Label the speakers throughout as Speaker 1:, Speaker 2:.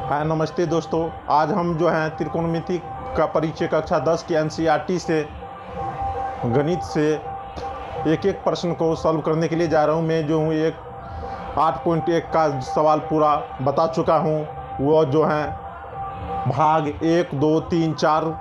Speaker 1: हाँ नमस्ते दोस्तों, आज हम जो है त्रिकोणमिति का परिचय कक्षा 10 की एनसीईआरटी से गणित से एक एक प्रश्न को सॉल्व करने के लिए जा रहा हूँ। मैं जो हूँ एक 8.1 का सवाल पूरा बता चुका हूँ। वो जो है भाग 1, 2, 3, 4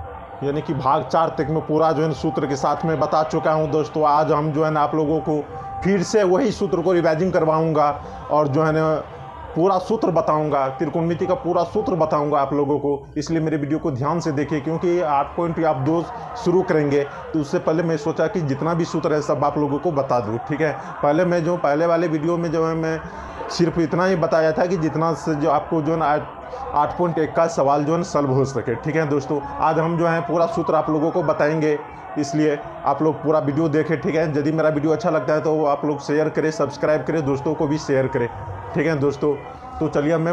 Speaker 1: यानी कि भाग 4 तक में पूरा जो है सूत्र के साथ में बता चुका हूँ। दोस्तों आज हम जो है ना आप लोगों को फिर से वही सूत्र को रिवाइजिंग करवाऊँगा और जो है ना पूरा सूत्र बताऊंगा, त्रिकोणमिति का पूरा सूत्र बताऊंगा आप लोगों को। इसलिए मेरे वीडियो को ध्यान से देखिए, क्योंकि 8 आप 2 शुरू करेंगे तो उससे पहले मैं सोचा कि जितना भी सूत्र है सब आप लोगों को बता दूं। ठीक है, पहले वाले वीडियो में जो है मैं सिर्फ इतना ही बताया था कि जितना से जो आपको जो है 8.1 का सवाल जो है सॉल्व हो सके। ठीक है दोस्तों, आज हम जो है पूरा सूत्र आप लोगों को बताएंगे, इसलिए आप लोग पूरा वीडियो देखें। ठीक है, यदि मेरा वीडियो अच्छा लगता है तो आप लोग शेयर करें, सब्सक्राइब करें, दोस्तों को भी शेयर करें। ठीक है दोस्तों, तो चलिए मैं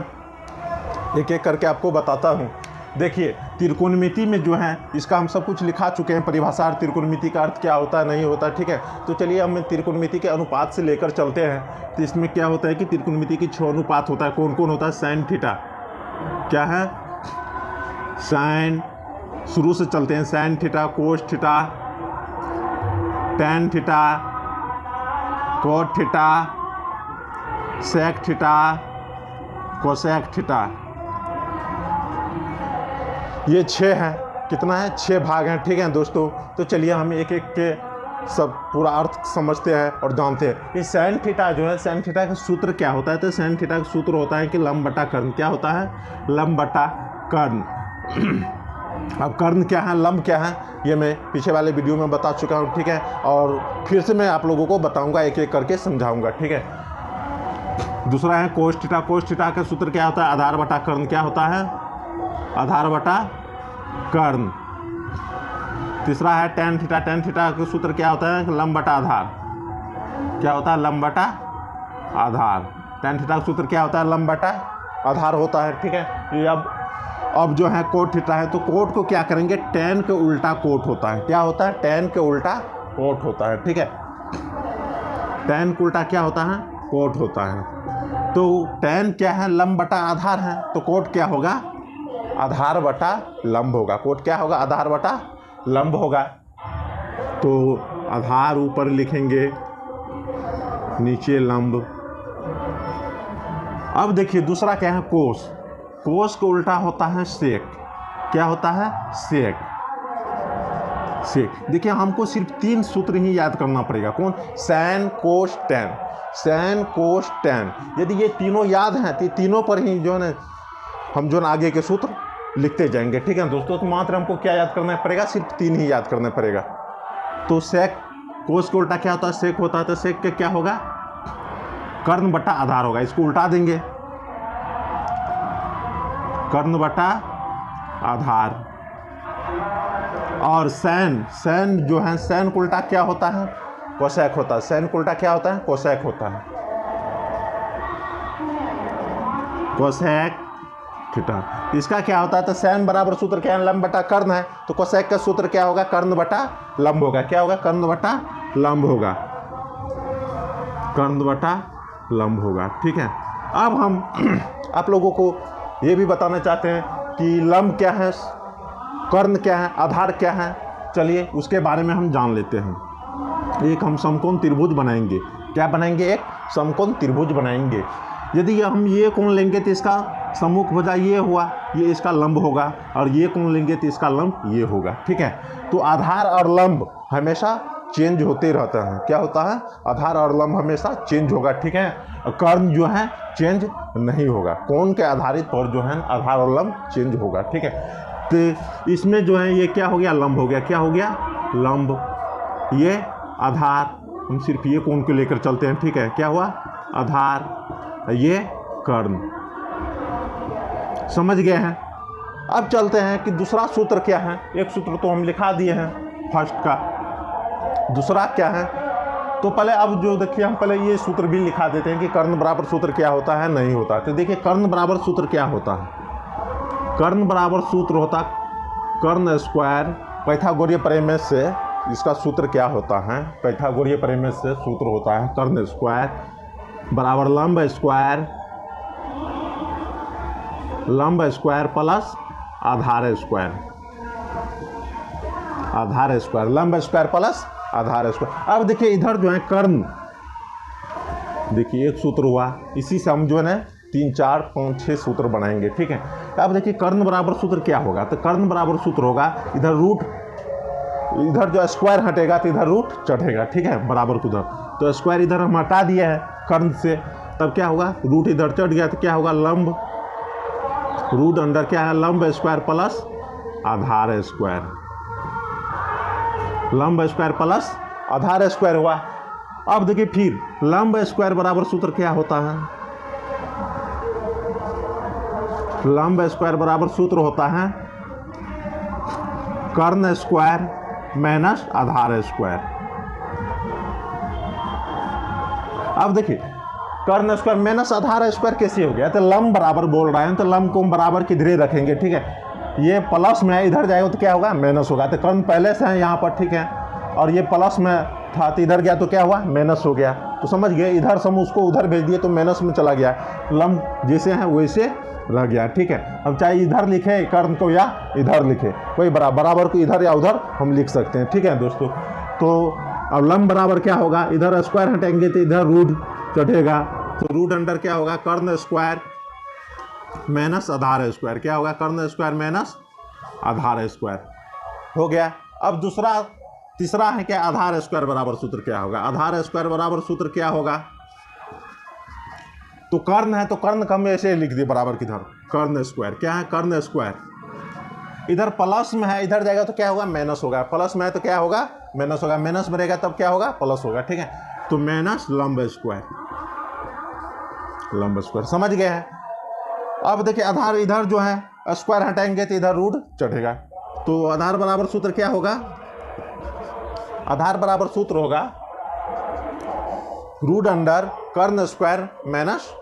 Speaker 1: एक एक करके आपको बताता हूँ। देखिए त्रिकोणमिति में जो है इसका हम सब कुछ लिखा चुके हैं, परिभाषा त्रिकोणमिति का अर्थ क्या होता है नहीं होता। ठीक है, तो चलिए हम त्रिकोणमिति के अनुपात से लेकर चलते हैं। तो इसमें क्या होता है कि त्रिकोणमिति की 6 अनुपात होता है। कौन कौन होता है? साइन थीटा, क्या है? साइन, शुरू से चलते हैं। Sine theta, cos theta, tan theta, cot theta, sec theta, cosec theta. ये 6 हैं। कितना है? 6 भाग हैं। ठीक है दोस्तों, तो चलिए हम एक एक के सब पूरा अर्थ समझते हैं और जानते हैं। ये साइन थीटा जो है, साइन थीटा का सूत्र क्या होता है? तो साइन थीटा का सूत्र होता है कि लंब बटा कर्ण। क्या होता है? लंब बटा कर्ण। अब कर्ण क्या है, लंब क्या है, ये मैं पीछे वाले वीडियो में बता चुका हूँ। ठीक है, और फिर से मैं आप लोगों को बताऊँगा, एक एक करके समझाऊँगा। ठीक है, दूसरा है कोस थीटा। कोस थीटा का सूत्र क्या होता है? आधार बटा कर्ण। क्या होता है? आधार बटा कर्ण। तीसरा है टैन थीटा। टैन थीटा का सूत्र क्या होता है? लंब बटा आधार। क्या होता है? लंब बटा आधार। टैन थीटा का सूत्र क्या होता है? लंब बटा आधार होता है। ठीक है, ये अब जो है कोट थीटा है, तो कोट को क्या करेंगे? टैन के उल्टा कोट होता है। क्या होता है? टैन के उल्टा कोट होता है। ठीक है, टैन के उल्टा क्या होता है? कोट होता है। तो टैन क्या है? लंब बटा आधार है, तो कोट क्या होगा? आधार बटा लंब होगा। कोट क्या होगा? आधार बटा लंब होगा। तो आधार ऊपर लिखेंगे, नीचे लंब। अब देखिए दूसरा क्या है? कोस। कोस को उल्टा होता है सेक। क्या होता है? सेक। सेक। देखिए हमको सिर्फ 3 सूत्र ही याद करना पड़ेगा। कौन? सैन, कोस, टैन। सैन, कोस, टैन। यदि ये तीनों याद हैं तो तीनों पर ही जो है ना हम जो है आगे के सूत्र लिखते जाएंगे। ठीक है दोस्तों, तो मात्र हमको क्या याद करना पड़ेगा? सिर्फ 3 ही याद करना पड़ेगा। तो सेक, कोस को उल्टा क्या होता है? सेक होता है। तो सेक के क्या होगा? कर्ण बटा आधार होगा। इसको उल्टा देंगे, कर्ण बटा आधार। और सैन, सैन जो है, सैन को उल्टा क्या होता है? कोसेक होता है। सैन को उल्टा क्या होता है? कोसेक होता है। Cosec theta. इसका क्या होता है? तो सैन बराबर सूत्र क्या है? लंब बटा कर्ण है। तो कोसेक का सूत्र क्या होगा? कर्ण बटा लंब होगा। क्या होगा? कर्ण बटा लंब होगा। कर्ण बटा लंब होगा। ठीक है, अब हम आप लोगों को ये भी बताना चाहते हैं कि लंब क्या है, कर्ण क्या है, आधार क्या है। चलिए उसके बारे में हम जान लेते हैं। एक हम समकोण त्रिभुज बनाएंगे। क्या बनाएंगे? एक समकोण त्रिभुज बनाएंगे। यदि हम ये कोण लेंगे तो इसका सम्मुख भुजा ये हुआ, ये इसका लंब होगा, और ये कोण लेंगे तो इसका लंब ये होगा। ठीक है, तो आधार और लंब हमेशा चेंज होते रहता है। क्या होता है? आधार और लंब हमेशा चेंज होगा। ठीक है, कर्ण जो है चेंज नहीं होगा। कोण के आधारित पर जो है आधार और लंब चेंज होगा। ठीक है, तो इसमें जो है ये क्या हो गया? लंब हो गया। क्या हो गया? लंब। ये आधार, हम सिर्फ ये कोण को लेकर चलते हैं। ठीक है, क्या हुआ? आधार, ये कर्ण। समझ गए हैं? अब चलते हैं कि दूसरा सूत्र क्या है। एक सूत्र तो हम लिखा दिए हैं फर्स्ट का, दूसरा क्या है? तो पहले अब जो देखिए हम पहले ये सूत्र भी लिखा देते हैं कि कर्ण बराबर सूत्र क्या होता है, नहीं होता। तो देखिए कर्ण बराबर सूत्र क्या होता है? कर्ण बराबर सूत्र होता कर्ण स्क्वायर पाइथागोरीय प्रमेय से। इसका सूत्र क्या होता है? पाइथागोरीय प्रमेय से सूत्र होता है कर्ण स्क्वायर बराबर लंब स्क्वायर लंब स्क्वायर प्लस आधार स्क्वायर, आधार स्क्वायर, लंब स्क्वायर प्लस आधार स्क्वायर। अब देखिए इधर जो है कर्ण, देखिए एक सूत्र हुआ, इसी से हम जो है ना 3 4 5 6 सूत्र बनाएंगे, ठीक है। अब देखिए कर्ण बराबर सूत्र क्या होगा, तो कर्ण बराबर सूत्र होगा इधर रूट, इधर जो स्क्वायर हटेगा तो इधर रूट चढ़ेगा, ठीक है, बराबर को उधर, तो स्क्वायर इधर हम हटा दिए हैं कर्ण से, तब क्या होगा रूट इधर चढ़ गया तो क्या होगा लंब, रूट अंडर क्या है लंब स्क्वायर प्लस आधार स्क्वायर, लंब स्क्वायर प्लस आधार स्क्वायर हुआ। अब देखिए फिर लंब स्क्वायर बराबर सूत्र क्या होता है, लंब स्क्वायर बराबर सूत्र होता है कर्ण स्क्वायर माइनस आधार स्क्वायर। अब देखिए कर्ण स्क्वायर माइनस आधार स्क्वायर कैसे हो गया, तो लंब बराबर बोल रहे हैं तो लंब को हम बराबर किधर ही रखेंगे, ठीक है, ये प्लस में इधर जाएगा तो क्या होगा माइनस होगा, तो कर्ण पहले से है यहाँ पर, ठीक है, और ये प्लस में था तो इधर गया तो क्या हुआ माइनस हो गया, तो समझ गए, इधर से हम उसको उधर भेज दिए तो माइनस में चला गया, लंब जैसे है वैसे रह गया, ठीक है। अब चाहे इधर लिखे कर्ण को या इधर लिखे, कोई बराबर को इधर या उधर हम लिख सकते हैं, ठीक है दोस्तों। तो अब लंब बराबर क्या होगा, इधर स्क्वायर हटेंगे तो इधर रूट चढ़ेगा, तो रूट अंडर क्या होगा कर्ण स्क्वायर माइनस आधार स्क्वायर, क्या होगा कर्ण स्क्वायर माइनस आधार स्क्वायर हो गया। अब दूसरा तीसरा है क्या आधार स्क्वायर बराबर सूत्र क्या होगा, आधार स्क्वायर बराबर सूत्र क्या होगा, तो कर्ण है तो कर्ण का हम ऐसे लिख दिए बराबर किधर कर्ण स्क्वायर, क्या है कर्ण स्क्वायर, इधर प्लस में है इधर जाएगा तो क्या होगा माइनस होगा, प्लस में है तो क्या होगा माइनस होगा, माइनस में रहेगा तब क्या होगा प्लस होगा, ठीक है, तो माइनस लंब स्क्वायर, लंब स्क्वायर, समझ गए हैं। अब देखिए आधार इधर जो है स्क्वायर हटाएंगे तो इधर रूट चढ़ेगा, तो आधार बराबर सूत्र क्या होगा, आधार बराबर सूत्र होगा रूट अंडर कर्ण स्क्वायर माइनस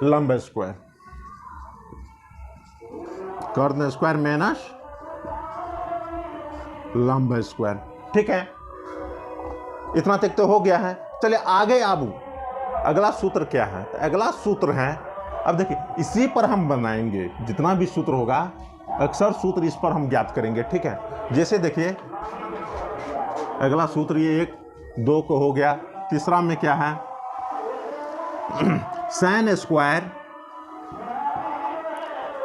Speaker 1: लंब स्क्वायर, कर्ण स्क्वायर माइनस लंब स्क्वायर, ठीक है, इतना तक तो हो गया है। चलिए आगे अब अगला सूत्र क्या है, तो अगला सूत्र है, अब देखिए इसी पर हम बनाएंगे जितना भी सूत्र होगा, अक्सर सूत्र इस पर हम ज्ञात करेंगे, ठीक है। जैसे देखिए अगला सूत्र ये 1 2 को हो गया, तीसरा में क्या है sine square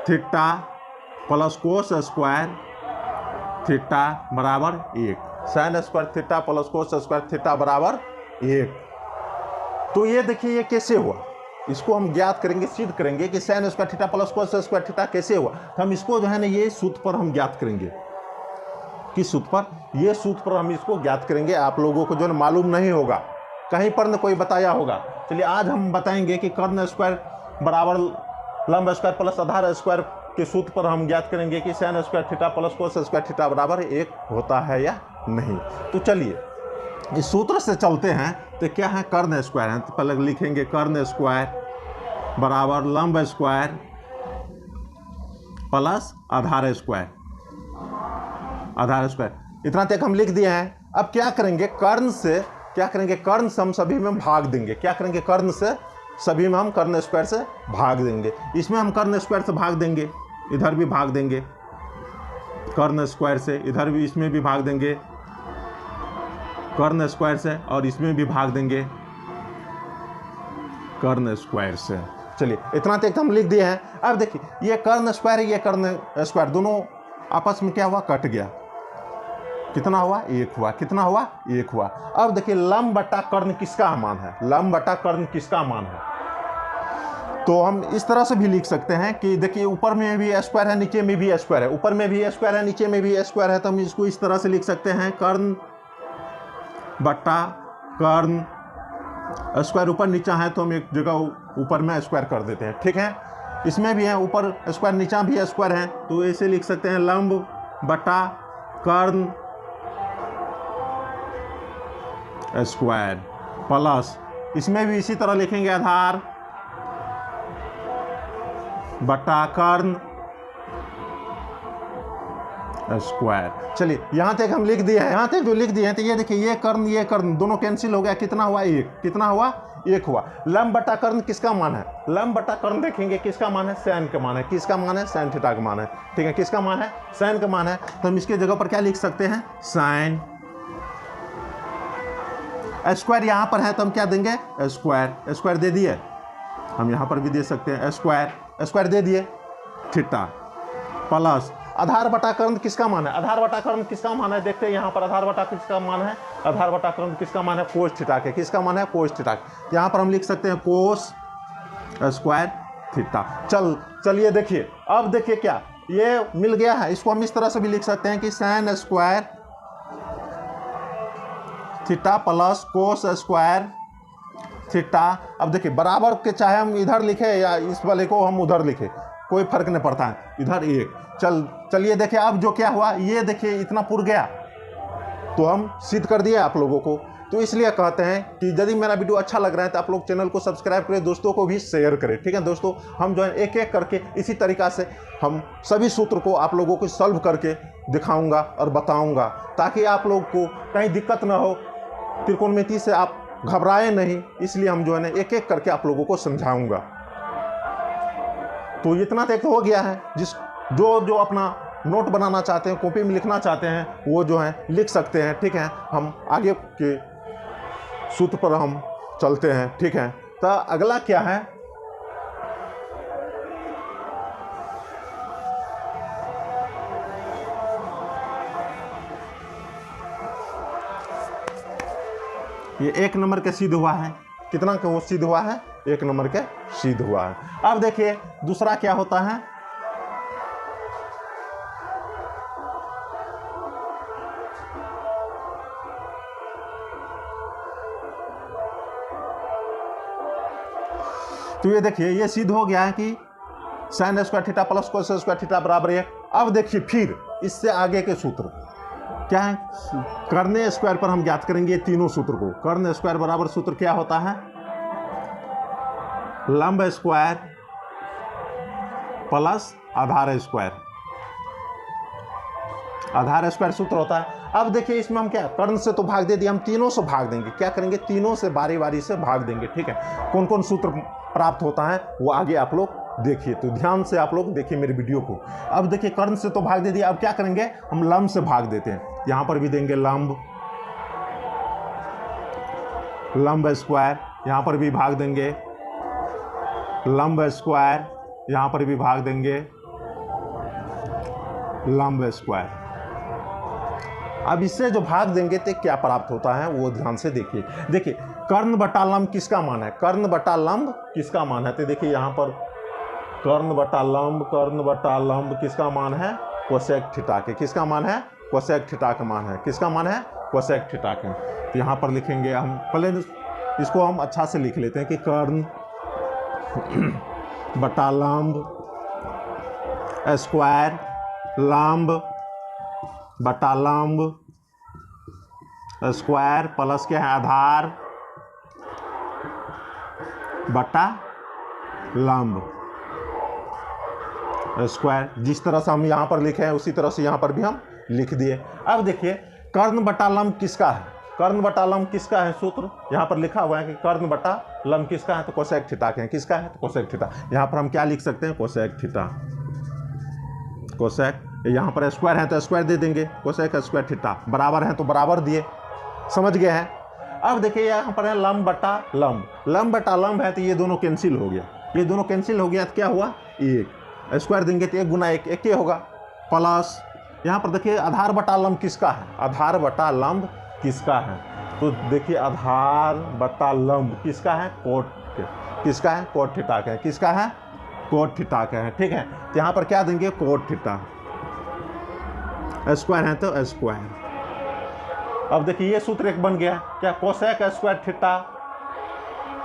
Speaker 1: theta plus cos square theta बराबर 1, sign square theta plus cos square theta बराबर 1। तो ये देखिए ये कैसे हुआ, इसको हम ज्ञात करेंगे, सिद्ध करेंगे कि sign square theta plus cos square theta कैसे हुआ, तो हम इसको जो है ना ये सूत्र पर हम ज्ञात करेंगे, किस सूत्र पर, ये सूत्र पर हम इसको ज्ञात करेंगे, आप लोगों को जो है मालूम नहीं होगा, कहीं पर न कोई बताया होगा। चलिए आज हम बताएंगे कि कर्ण स्क्वायर बराबर लंब स्क्वायर प्लस आधार स्क्वायर के सूत्र पर हम ज्ञात करेंगे कि sign square theta plus cos square theta बराबर 1 होता है या नहीं। तो चलिए इस सूत्र से चलते हैं, तो क्या है कर्ण स्क्वायर है, तो पहले लिखेंगे कर्ण स्क्वायर बराबर लंब स्क्वायर प्लस आधार स्क्वायर, आधार स्क्वायर, इतना तक हम लिख दिए हैं। अब क्या करेंगे कर्ण से, क्या करेंगे कर्ण से हम सभी में भाग देंगे, क्या करेंगे कर्ण से सभी में हम कर्ण स्क्वायर से भाग देंगे, इसमें हम कर्ण स्क्वायर से भाग देंगे, इधर भी भाग देंगे कर्ण स्क्वायर से, इधर भी इसमें भी भाग देंगे कर्ण स्क्वायर से, और इसमें भी भाग देंगे कर्ण स्क्वायर से। चलिए इतना तक हम लिख दिए हैं। अब देखिए ये कर्ण स्क्वायर है, ये कर्ण स्क्वायर, दोनों आपस में क्या हुआ कट गया, कितना हुआ 1 हुआ, कितना हुआ 1 हुआ। अब देखिए लंब बटा कर्ण किसका मान है, लंब बटा कर्ण किसका मान है, तो हम इस तरह से भी लिख सकते हैं कि देखिए ऊपर में भी स्क्वायर है नीचे में भी स्क्वायर है, ऊपर में भी स्क्वायर है नीचे में भी स्क्वायर है, तो हम इसको इस तरह से लिख सकते हैं कर्ण बटा कर्ण, स्क्वायर ऊपर नीचा है तो हम एक जगह ऊपर में स्क्वायर कर देते हैं, ठीक है, इसमें भी है ऊपर स्क्वायर नीचा भी स्क्वायर है, तो ऐसे लिख सकते हैं लंब बटा कर्ण स्क्वायर प्लस, इसमें भी इसी तरह लिखेंगे आधार बटा कर्ण स्क्वायर। चलिए यहाँ तक हम लिख दिए हैं, यहाँ तक जो लिख दिए हैं, तो ये देखिए ये कर्ण दोनों कैंसिल हो गया, कितना हुआ 1, कितना हुआ 1 हुआ। लंब बटा कर्ण किसका मान है? लंब बटा कर्ण देखेंगे किसका मान है? साइन का मान है। किसका मान है? साइन थीटा का मान है। ठीक है, किसका मान है? साइन का मान है। तो हम इसके जगह पर क्या लिख सकते हैं? साइन स्क्वायर यहां पर है तो हम क्या देंगे? स्क्वायर। स्क्वायर दे दिए, हम यहां पर भी दे सकते हैं स्क्वायर। स्क्वायर दे दिए, थीटा प्लस आधार बटा कर्ण किसका मान है? आधार बटा कर्ण किसका मान है? देखते हैं यहाँ पर आधार बटा किसका मान है? आधार बटा कर्ण किसका मान है? कोस थीटा के। किसका मान है? कोस थीटा के। यहाँ पर हम लिख सकते हैं कोस स्क्वायर थीटा। चलिए देखिए, अब देखिए क्या ये मिल गया है। इसको हम इस तरह से भी लिख सकते हैं कि sign square theta plus cos square theta. अब देखिए बराबर के चाहे हम इधर लिखे या इस वाले को हम उधर लिखे, कोई फर्क नहीं पड़ता है, इधर एक। चलिए देखिए अब जो क्या हुआ, ये देखिए इतना पुर गया तो हम सिद्ध कर दिए आप लोगों को। तो इसलिए कहते हैं कि यदि मेरा वीडियो अच्छा लग रहा है तो आप लोग चैनल को सब्सक्राइब करें, दोस्तों को भी शेयर करें। ठीक है दोस्तों, हम जो है एक एक करके इसी तरीक़ा से हम सभी सूत्र को आप लोगों को सॉल्व करके दिखाऊंगा और बताऊंगा, ताकि आप लोग को कहीं दिक्कत ना हो, त्रिकोणमिति से आप घबराए नहीं। इसलिए हम जो है ना एक एक करके आप लोगों को समझाऊंगा। तो इतना तक हो गया है। जो अपना नोट बनाना चाहते हैं, कॉपी में लिखना चाहते हैं, वो जो है लिख सकते हैं। ठीक है, हम आगे के सूत्र पर हम चलते हैं। ठीक है, तो अगला क्या है? ये 1 नंबर के सिद्ध हुआ है। कितना का वो सिद्ध हुआ है? 1 नंबर के सिद्ध हुआ है। अब देखिए दूसरा क्या होता है? तो ये देखिए ये सिद्ध हो गया है कि sign square theta plus cos square theta बराबर 1। अब देखिए फिर इससे आगे के सूत्र क्या है? कर्ण स्क्वायर पर हम ज्ञात करेंगे तीनों सूत्र को। कर्ण स्क्वायर बराबर सूत्र क्या होता है? लंब स्क्वायर प्लस आधार स्क्वायर। आधार स्क्वायर सूत्र होता है। अब देखिए इसमें हम क्या, कर्ण से तो भाग दे दिया, हम तीनों से भाग देंगे। क्या करेंगे? तीनों से बारी बारी से भाग देंगे। ठीक है, कौन कौन सूत्र प्राप्त होता है वो आगे आप लोग देखिए। तो ध्यान से आप लोग देखिए मेरे वीडियो को। अब देखिए कर्ण से तो भाग दे दिया, अब क्या करेंगे? हम लंब से भाग देते हैं। यहां पर भी देंगे लंब स्क्वायर, यहां पर भी भाग देंगे लंब स्क्वायर, यहां पर भी भाग देंगे लंब स्क्वायर। अब इससे जो भाग देंगे तो क्या प्राप्त होता है वो ध्यान से देखिए। देखिए कर्ण बटा लंब किसका मान है? कर्ण बटा लंब किसका मान है? तो देखिए यहाँ पर कर्ण बटा लंब किसका मान है? कोसेक थीटा के। किसका मान है? कोसेक थीटा का मान है। किसका मान है? कोसेक थीटा के। तो यहाँ पर लिखेंगे हम, पहले इसको हम अच्छा से लिख लेते हैं कि कर्ण बटा लंब स्क्वायर लंब बटा लंब स्क्वायर प्लस क्या है? आधार बटा लंब स्क्वायर। जिस तरह से हम यहाँ पर लिखे हैं उसी तरह से यहाँ पर भी हम लिख दिए। अब देखिए कर्ण बटा लंब किसका है? कर्ण बटा लंब किसका है? सूत्र यहाँ पर लिखा हुआ है कि कर्ण बटा लंब किसका है? तो कोसेक थीटा के हैं। किसका है? तो कोसेक थीटा। यहाँ पर हम क्या लिख सकते हैं? Cosec theta. कोसेक, यहाँ पर स्क्वायर है तो स्क्वायर दे देंगे, कोसेक स्क्वायर थीटा। बराबर है तो बराबर दिए, समझ गए हैं। अब देखिए यहाँ पर है लंब बटा लंब है तो ये दोनों कैंसिल हो गया। ये दोनों कैंसिल हो गया तो क्या हुआ? 1 स्क्वायर देंगे तो 1 गुना 1 1 होगा, प्लस यहाँ पर देखिए आधार बटा लंब किसका है? आधार बटा लंब किसका है? तो देखिए आधार बटा लंब किसका है? कोट। किसका है? कोट थीटा का है। किसका है? कोट थीटा का है। ठीक है, तो यहाँ पर क्या देंगे? Cot theta. स्क्वायर है तो स्क्वायर। अब देखिए ये सूत्र एक बन गया क्या? कोसेक स्क्वायर थीटा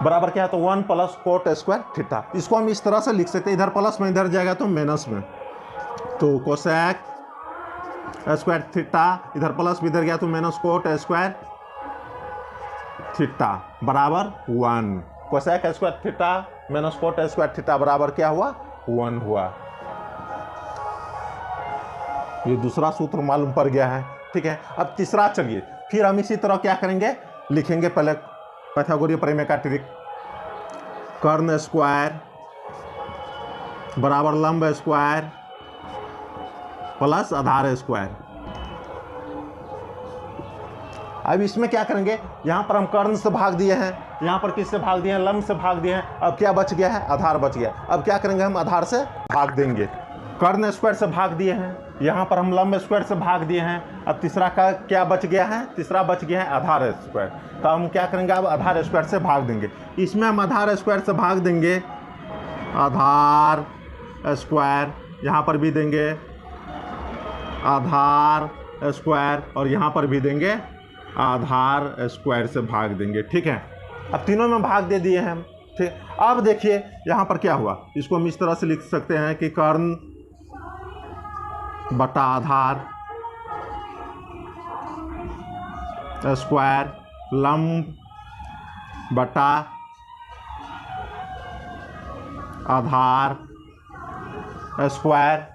Speaker 1: बराबर क्या है? तो 1 प्लस कोट स्क्वायर थीटा। इसको हम इस तरह से लिख सकते हैं, इधर प्लस में इधर जाएगा तो माइनस में। तो कोसेक स्क्वायर थीटा इधर प्लस में इधर गया तो माइनस कोट स्क्वायर थीटा बराबर 1। Cosec square theta minus cot square theta बराबर क्या हुआ? 1 हुआ। ये दूसरा सूत्र मालूम पड़ गया है। ठीक है, अब तीसरा चलिए फिर हम इसी तरह क्या करेंगे? लिखेंगे पहले पाइथागोरस प्रमेय का ट्रिक। कर्ण स्क्वायर बराबर लंब स्क्वायर प्लस आधार स्क्वायर। अब इसमें क्या करेंगे, यहाँ पर हम कर्ण से भाग दिए हैं, यहाँ पर किससे भाग दिए हैं, लंब से भाग दिए हैं। अब क्या बच गया है, आधार बच गया। अब क्या करेंगे, हम आधार से भाग देंगे। कर्ण स्क्वायर से भाग दिए हैं, यहाँ पर हम लंब स्क्वायर से भाग दिए हैं। अब तीसरा का क्या बच गया है, तीसरा बच गया है आधार स्क्वायर। तो हम क्या करेंगे, अब आधार स्क्वायर से भाग देंगे। इसमें हम आधार स्क्वायर से भाग देंगे, आधार स्क्वायर, यहाँ पर भी देंगे आधार स्क्वायर और यहाँ पर भी देंगे आधार स्क्वायर से भाग देंगे। ठीक है, अब तीनों में भाग दे दिए हैं हम। ठीक, अब देखिए यहाँ पर क्या हुआ, इसको हम इस तरह से लिख सकते हैं कि कर्ण बटा आधार स्क्वायर लंब बटा आधार स्क्वायर,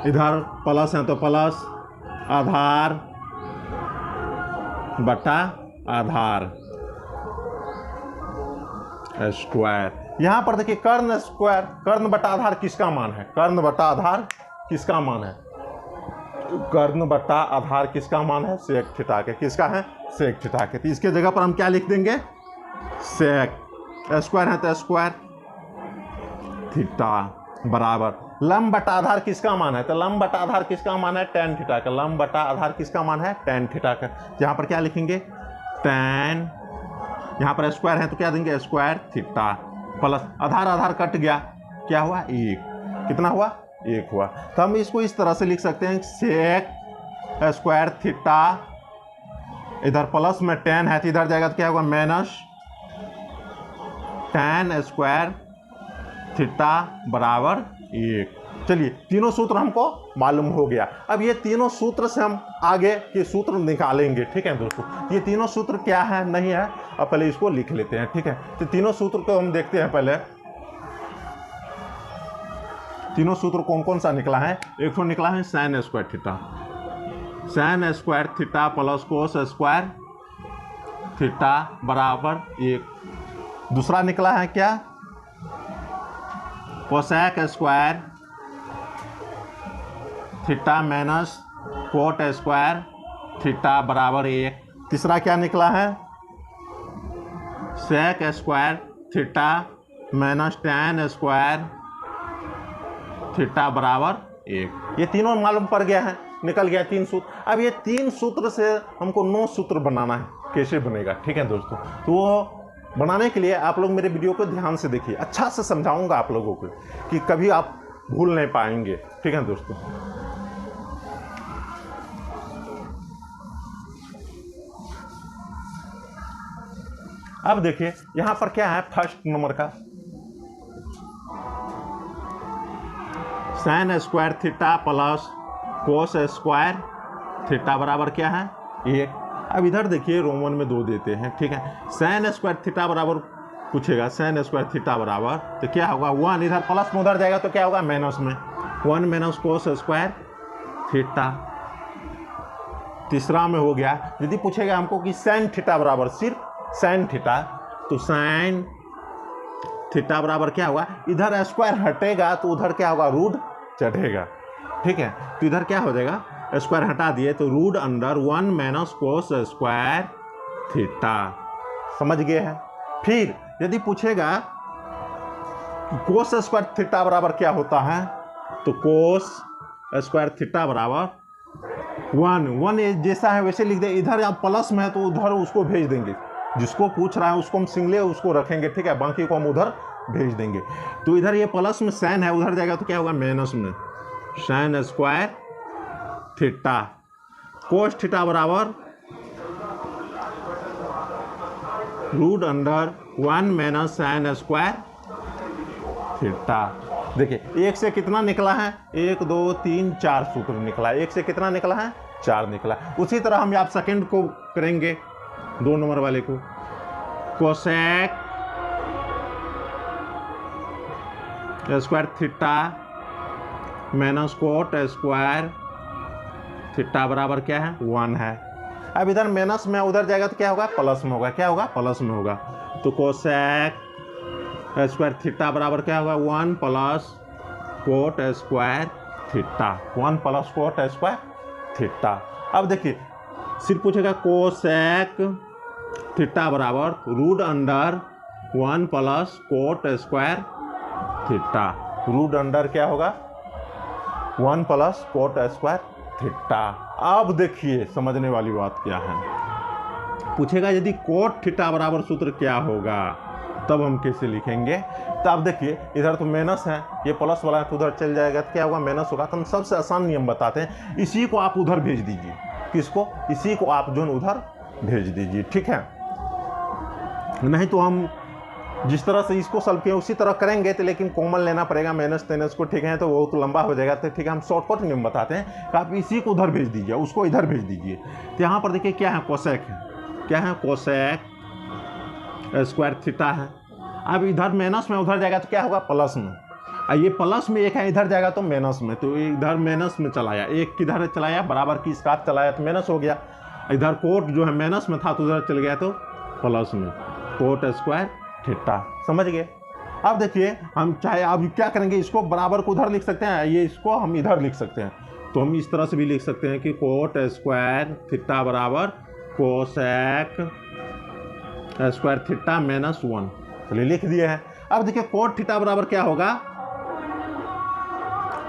Speaker 1: इधर प्लस है तो प्लस आधार बटा आधार स्क्वायर। यहां पर देखिए कर्ण स्क्वायर, कर्ण बटा आधार किसका मान है, कर्ण बटा आधार किसका मान है, कर्ण बटा आधार किसका मान है, सेक थीटा के। किसका है, सेक थीटा के। तो इसके जगह पर हम क्या लिख देंगे, सेक स्क्वायर है तो स्क्वायर थीटा बराबर लंब बटा आधार किसका मान है, तो लंब बटा आधार किसका मान है, tan थीटा का। लंब बटा आधार किसका मान है, tan थीटा का। यहाँ पर क्या लिखेंगे, tan, यहाँ पर स्क्वायर है तो क्या देंगे, square theta plus Aadhaar Aadhaar cut गया, क्या हुआ, एक। कितना हुआ, एक हुआ। तो हम इसको इस तरह से लिख सकते हैं, सेक स्क्वायर थीटा, इधर प्लस में tan है तो इधर जाएगा तो क्या होगा, माइनस tan स्क्वायर थीटा बराबर एक। चलिए तीनों सूत्र हमको मालूम हो गया। अब ये तीनों सूत्र से हम आगे के सूत्र निकालेंगे। ठीक है दोस्तों, ये तीनों सूत्र क्या है नहीं है, अब पहले इसको लिख लेते हैं। ठीक है, तो तीनों सूत्र को हम देखते हैं। पहले तीनों सूत्र कौन कौन सा निकला है, एक तो निकला है sine square theta, sine square theta plus cos square theta बराबर एक। दूसरा निकला है क्या, cosec square theta minus cot square theta बराबर एक। तीसरा क्या निकला है, sec square theta minus tan square theta बराबर एक। ये तीनों मालूम पड़ गया है, निकल गया तीन सूत्र। अब ये तीन सूत्र से हमको 9 सूत्र बनाना है, कैसे बनेगा। ठीक है दोस्तों, तो वो बनाने के लिए आप लोग मेरे वीडियो को ध्यान से देखिए, अच्छा से समझाऊंगा आप लोगों को कि कभी आप भूल नहीं पाएंगे। ठीक है दोस्तों, अब देखिए यहां पर क्या है, फर्स्ट नंबर का sign square theta plus cos square theta बराबर क्या है, एक। अब इधर देखिए रोमन में 2 देते हैं। ठीक है, साइन स्क्वायर थीटा बराबर पूछेगा, साइन स्क्वायर थीटा बराबर तो क्या होगा 1, इधर प्लस में उधर जाएगा तो क्या होगा माइनस में 1 माइनस कोस स्क्वायर थीटा। तीसरा में हो गया, यदि पूछेगा हमको कि साइन थीटा बराबर सिर्फ साइन थीटा, तो साइन थीटा बराबर क्या होगा, इधर स्क्वायर हटेगा तो उधर क्या होगा, रूट चढ़ेगा। ठीक है, तो इधर क्या हो जाएगा, स्क्वायर हटा दिए तो root under 1 minus cos square theta. समझ गए हैं। फिर यदि पूछेगा कोस स्क्वायर थीटा बराबर क्या होता है, तो कोस स्क्वायर थीटा बराबर 1 जैसा है वैसे लिख दे। इधर आप प्लस में है तो उधर उसको भेज देंगे, जिसको पूछ रहा है उसको हम सिंगले उसको रखेंगे। ठीक है, बाकी को हम उधर भेज देंगे। तो इधर ये प्लस में साइन है, उधर जाएगा तो क्या होगा माइनस में sine square theta. Cos theta बराबर root under 1 minus sine square theta. देखिए 1 से कितना निकला है, 1 2 3 4 सूत्र निकला है। 1 से कितना निकला है, 4 निकला। उसी तरह हम आप सेकंड को करेंगे, 2 नंबर वाले को, cosec square theta minus cot square theta बराबर क्या है 1 है। अब इधर माइनस में उधर जाएगा तो क्या होगा प्लस में होगा, क्या होगा प्लस में होगा। तो कोसेक स्क्वायर थीटा बराबर क्या होगा 1 plus cot square theta, 1 plus cot square theta. अब देखिए सिर्फ पूछेगा कोसेक थीटा बराबर root under 1 plus cot square theta, root under क्या होगा 1 प्लस कोट स्क्वायर थीटा। अब देखिए समझने वाली बात क्या है, पूछेगा यदि कोट थीटा बराबर सूत्र क्या होगा तब हम कैसे लिखेंगे। तो अब देखिए इधर तो माइनस है, ये प्लस वाला है तो उधर चल जाएगा तो क्या होगा माइनस होगा। तो हम सबसे आसान नियम बताते हैं, इसी को आप उधर भेज दीजिए, किसको, इसी को आप जो उधर भेज दीजिए, ठीक है। नहीं तो हम जिस तरह से इसको सॉल्व किए उसी तरह करेंगे तो लेकिन कॉमन लेना पड़ेगा माइनस तेनस को, ठीक है, तो वो तो लंबा हो जाएगा। तो ठीक है हम शॉर्टकट नियम बताते हैं कि आप इसी को उधर भेज दीजिए, उसको इधर भेज दीजिए। तो यहाँ पर देखिए क्या है कोसेक है, क्या है कोसेक स्क्वायर थीटा है। अब इधर माइनस में उधर जाएगा तो क्या होगा प्लस में, ये प्लस में एक है इधर जाएगा तो माइनस में, तो इधर माइनस में चलाया, एक किधर चलाया बराबर की इसका चलाया तो माइनस हो गया। इधर कोट जो है माइनस में था तो उधर चल गया तो प्लस में, कोट स्क्वायर थीटा, समझ गए। अब देखिए हम चाहे अब क्या करेंगे, इसको बराबर को उधर लिख सकते हैं, ये इसको हम इधर लिख सकते हैं। तो हम इस तरह से भी लिख सकते हैं कि कोट स्क्वायर थीटा बराबर कोसेक स्क्वायर थीटा माइनस 1, चलिए लिख दिए हैं। अब देखिए कोट थीटा बराबर क्या होगा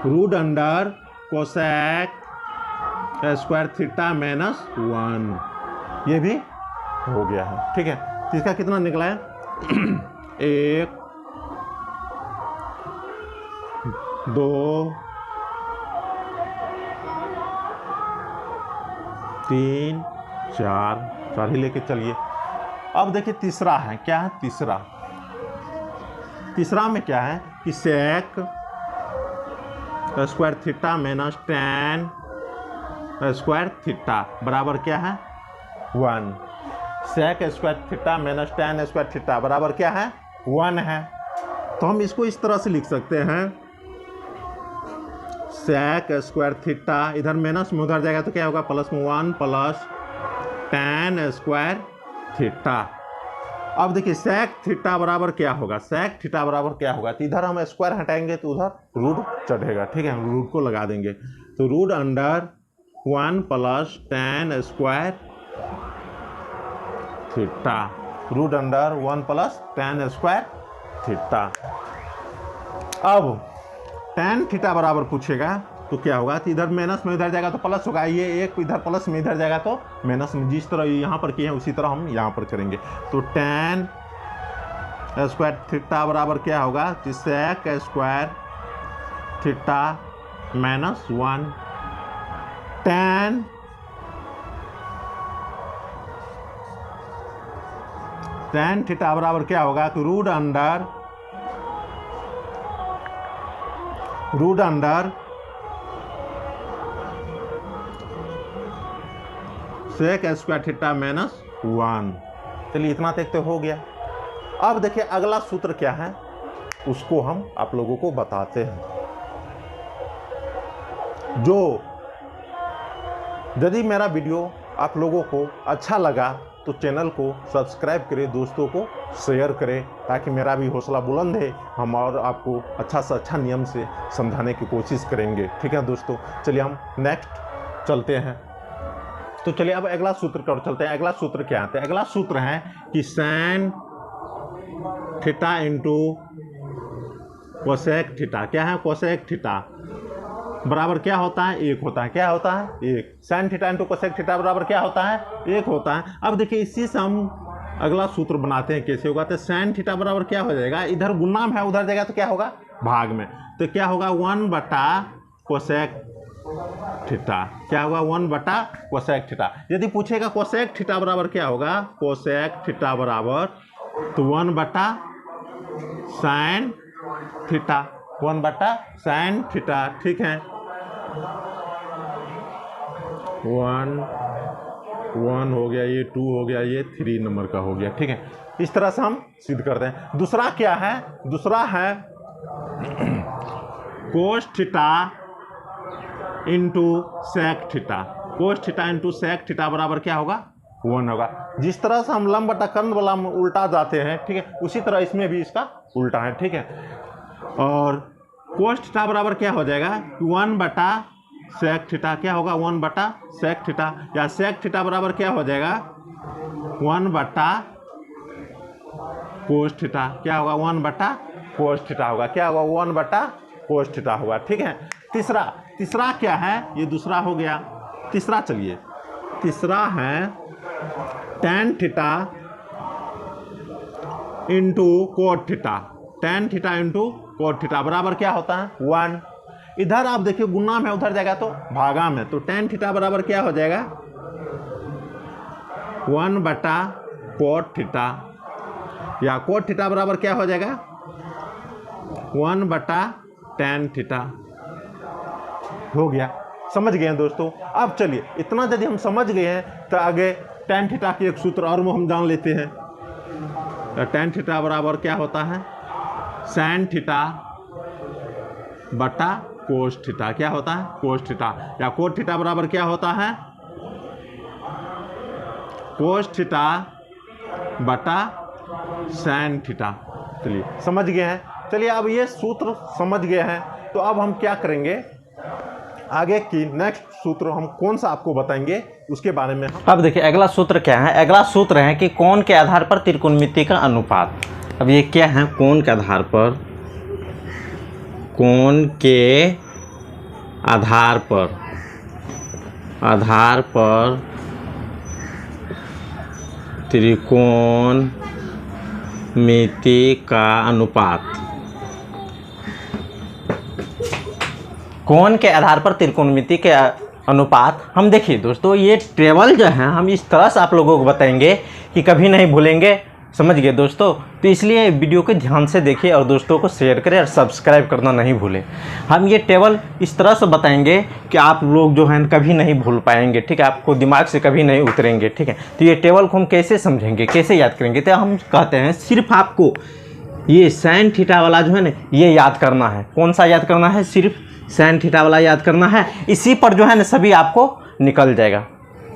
Speaker 1: root under cosec square theta minus 1, ये भी हो गया है, ठीक है। तो इसका कितना निकला है 1 2 3 4 ही लेके चलिए। अब देखिए तीसरा है, क्या है तीसरा में क्या है कि sec square theta minus tan square theta बराबर क्या है 1, sec square theta minus tan square theta बराबर क्या है 1 है। तो हम इसको इस तरह से लिख सकते हैं, सेक स्क्वायर थीटा इधर माइनस में उधर जाएगा तो क्या होगा प्लस में 1 प्लस टेन स्क्वायर थीटा। अब देखिए सेक थीटा बराबर क्या होगा, सेक थीटा बराबर क्या होगा, तो इधर हम स्क्वायर हटाएंगे तो उधर रूट चढ़ेगा, ठीक है, हम रूट को लगा देंगे। तो root under 1 plus tan square theta, root under 1 plus tan square theta. अब टेन थीटा बराबर पूछेगा तो क्या होगा, तो इधर माइनस में इधर जाएगा तो प्लस होगा, ये एक इधर प्लस में इधर जाएगा तो माइनस में, जिस तरह यहाँ पर किए हैं उसी तरह हम यहाँ पर करेंगे। तो टेन स्क्वायर थीटा बराबर क्या होगा, तो sec square theta minus 1, tan theta बराबर क्या होगा, तो root under sec square theta minus 1। चलिए इतना तक तो हो गया। अब देखिए अगला सूत्र क्या है उसको हम आप लोगों को बताते हैं। जो यदि मेरा वीडियो आप लोगों को अच्छा लगा तो चैनल को सब्सक्राइब करें, दोस्तों को शेयर करें, ताकि मेरा भी हौसला बुलंद है, हम और आपको अच्छा से अच्छा नियम से समझाने की कोशिश करेंगे, ठीक है दोस्तों। चलिए हम नेक्स्ट चलते हैं। तो चलिए अब अगला सूत्र कर चलते हैं। अगला सूत्र क्या है, अगला सूत्र है कि sine theta into cosec theta, क्या है कोसेक थीटा बराबर क्या होता है 1 होता है, क्या होता है 1, sine theta into cosec theta बराबर क्या होता है 1 होता है। अब देखिए इसी से हम अगला सूत्र बनाते हैं, कैसे होगा, तो सैन थीटा बराबर क्या हो जाएगा, इधर गुना में है उधर जाएगा तो क्या होगा भाग में, तो क्या होगा 1 बटा कोसेक थीटा, क्या होगा 1 बटा कोसेक थीटा। यदि पूछेगा कोसेक थीटा बराबर क्या होगा, कोसेक थीटा बराबर तो 1 बटा साइन थीटा, 1 बटा साइन थीटा, ठीक है। 1 हो गया, ये 2 हो गया, ये 3 नंबर का हो गया, ठीक है। इस तरह से हम सिद्ध करते हैं। दूसरा क्या है, दूसरा है cos theta into sec theta, cos theta into sec theta बराबर क्या होगा 1 होगा। जिस तरह से हम लंब बटा कर्ण वाला में उल्टा जाते हैं, ठीक है, उसी तरह इसमें भी इसका उल्टा है, ठीक है। और कोस थीटा बराबर क्या हो जाएगा, 1 बटा सेक थीटा, क्या होगा 1 बटा सेक थीटा, या सेक थीटा बराबर क्या हो जाएगा 1 बटा कोस थीटा, क्या होगा 1 बटा कोस थीटा होगा, क्या होगा 1 बटा कोस थीटा होगा, ठीक है। तीसरा क्या है, ये दूसरा हो गया। तीसरा चलिए, तीसरा है tan theta into cot theta, tan theta into cot theta बराबर क्या होता है 1। इधर आप देखिए गुना में, उधर जाएगा तो भागा में, तो tan थीटा बराबर क्या हो जाएगा 1 बटा कोट थीटा, या कोट थीटा बराबर क्या हो जाएगा 1 बटा tan थीटा। हो गया, समझ गए हैं दोस्तों। अब चलिए, इतना यदि हम समझ गए हैं तो आगे tan थीटा की एक सूत्र और हम जान लेते हैं। तो tan थीटा बराबर क्या होता है sin थीटा बटा कोस थीटा, क्या होता है कोस थीटा, या कोट थीटा बराबर क्या होता है कोस थीटा बटा sin थीटा। चलिए समझ गए हैं। चलिए अब ये सूत्र समझ गए हैं, तो अब हम क्या करेंगे, आगे की नेक्स्ट सूत्र हम कौन सा आपको बताएंगे उसके बारे में हम
Speaker 2: अब देखिए अगला सूत्र क्या है। अगला सूत्र है कि कोण के आधार पर त्रिकोणमिति का अनुपात। अब ये क्या है, कोण के आधार पर, कोण के आधार पर त्रिकोणमिति का अनुपात। कोण के आधार पर त्रिकोणमिति के अनुपात। हम देखिए दोस्तों, ये टेबल जो है हम इस तरह से आप लोगों को बताएंगे कि कभी नहीं भूलेंगे, समझ गए दोस्तों। तो इसलिए वीडियो को ध्यान से देखिए और दोस्तों को शेयर करें और सब्सक्राइब करना नहीं भूलें। हम ये टेबल इस तरह से बताएंगे कि आप लोग जो है कभी नहीं भूल पाएंगे, ठीक है, आपको दिमाग से कभी नहीं उतरेंगे, ठीक है। तो ये टेबल को हम कैसे समझेंगे, कैसे याद करेंगे, तो हम कहते हैं सिर्फ आपको ये sin थीटा वाला जो है ना ये याद करना है। कौन सा याद करना है, सिर्फ sin थीटा वाला याद करना है। इसी पर जो है ना सभी आपको निकल जाएगा।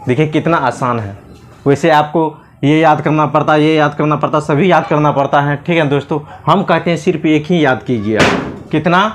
Speaker 2: देखिए कितना आसान है। वैसे आपको ये याद करना पड़ता, ये याद करना पड़ता, सभी याद करना पड़ता है, ठीक है दोस्तों। हम कहते हैं सिर्फ एक ही याद कीजिए। कितना,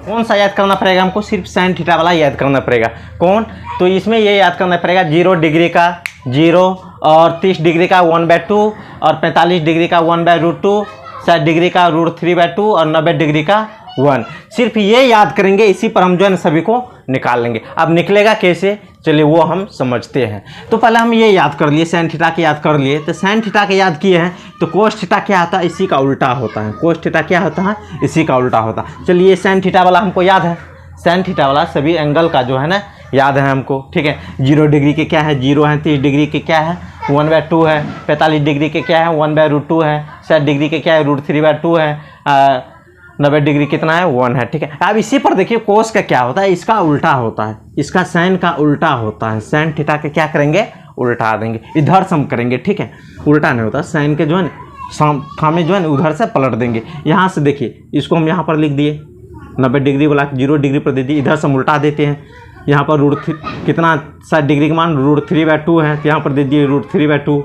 Speaker 2: कौन सा याद करना पड़ेगा हमको, सिर्फ sin थीटा वाला याद करना पड़ेगा। कौन, तो इसमें ये याद करना पड़ेगा 0 डिग्री का 0, और 30 डिग्री का 1/2, और 45 डिग्री का 1/√2, 60 डिग्री का √3/2, और 90 डिग्री का 1। सिर्फ ये याद करेंगे, इसी पर हम जो है सभी को निकाल लेंगे। अब निकलेगा कैसे, चलिए वो हम समझते हैं। तो पहले हम ये याद कर लिए, sin थीटा के याद कर लिए। तो sin थीटा के याद किए हैं, तो कोस थीटा क्या आता है, इसी का उल्टा होता है। कोस थीटा क्या होता है, इसी का उल्टा होता है। चलिए sin थीटा वाला हमको याद है, sin थीटा वाला सभी एंगल का जो है ना याद है हमको, ठीक है। 0 डिग्री के क्या है 0 है, 30 डिग्री के क्या है 1/2 है, 45 डिग्री के क्या है 1/√2 है, 60 डिग्री के क्या है √3/2 है, 90 डिग्री कितना है 1 है, ठीक है। अब इसी पर देखिए कोस का क्या होता है, इसका उल्टा होता है, इसका sin का उल्टा होता है। sin थीटा के क्या करेंगे, उल्टा देंगे, इधर से हम करेंगे, ठीक है। उल्टा नहीं होता, sin के जो है खामे जो है उधर से पलट देंगे। यहाँ से देखिए इसको हम यहाँ पर लिख दिए 90 डिग्री वाला 0 डिग्री पर दे दिए, इधर से हम उल्टा देते हैं। यहाँ पर कितना 60 डिग्री का मान √3/2 है, तो यहाँ पर दे दिए √3/2।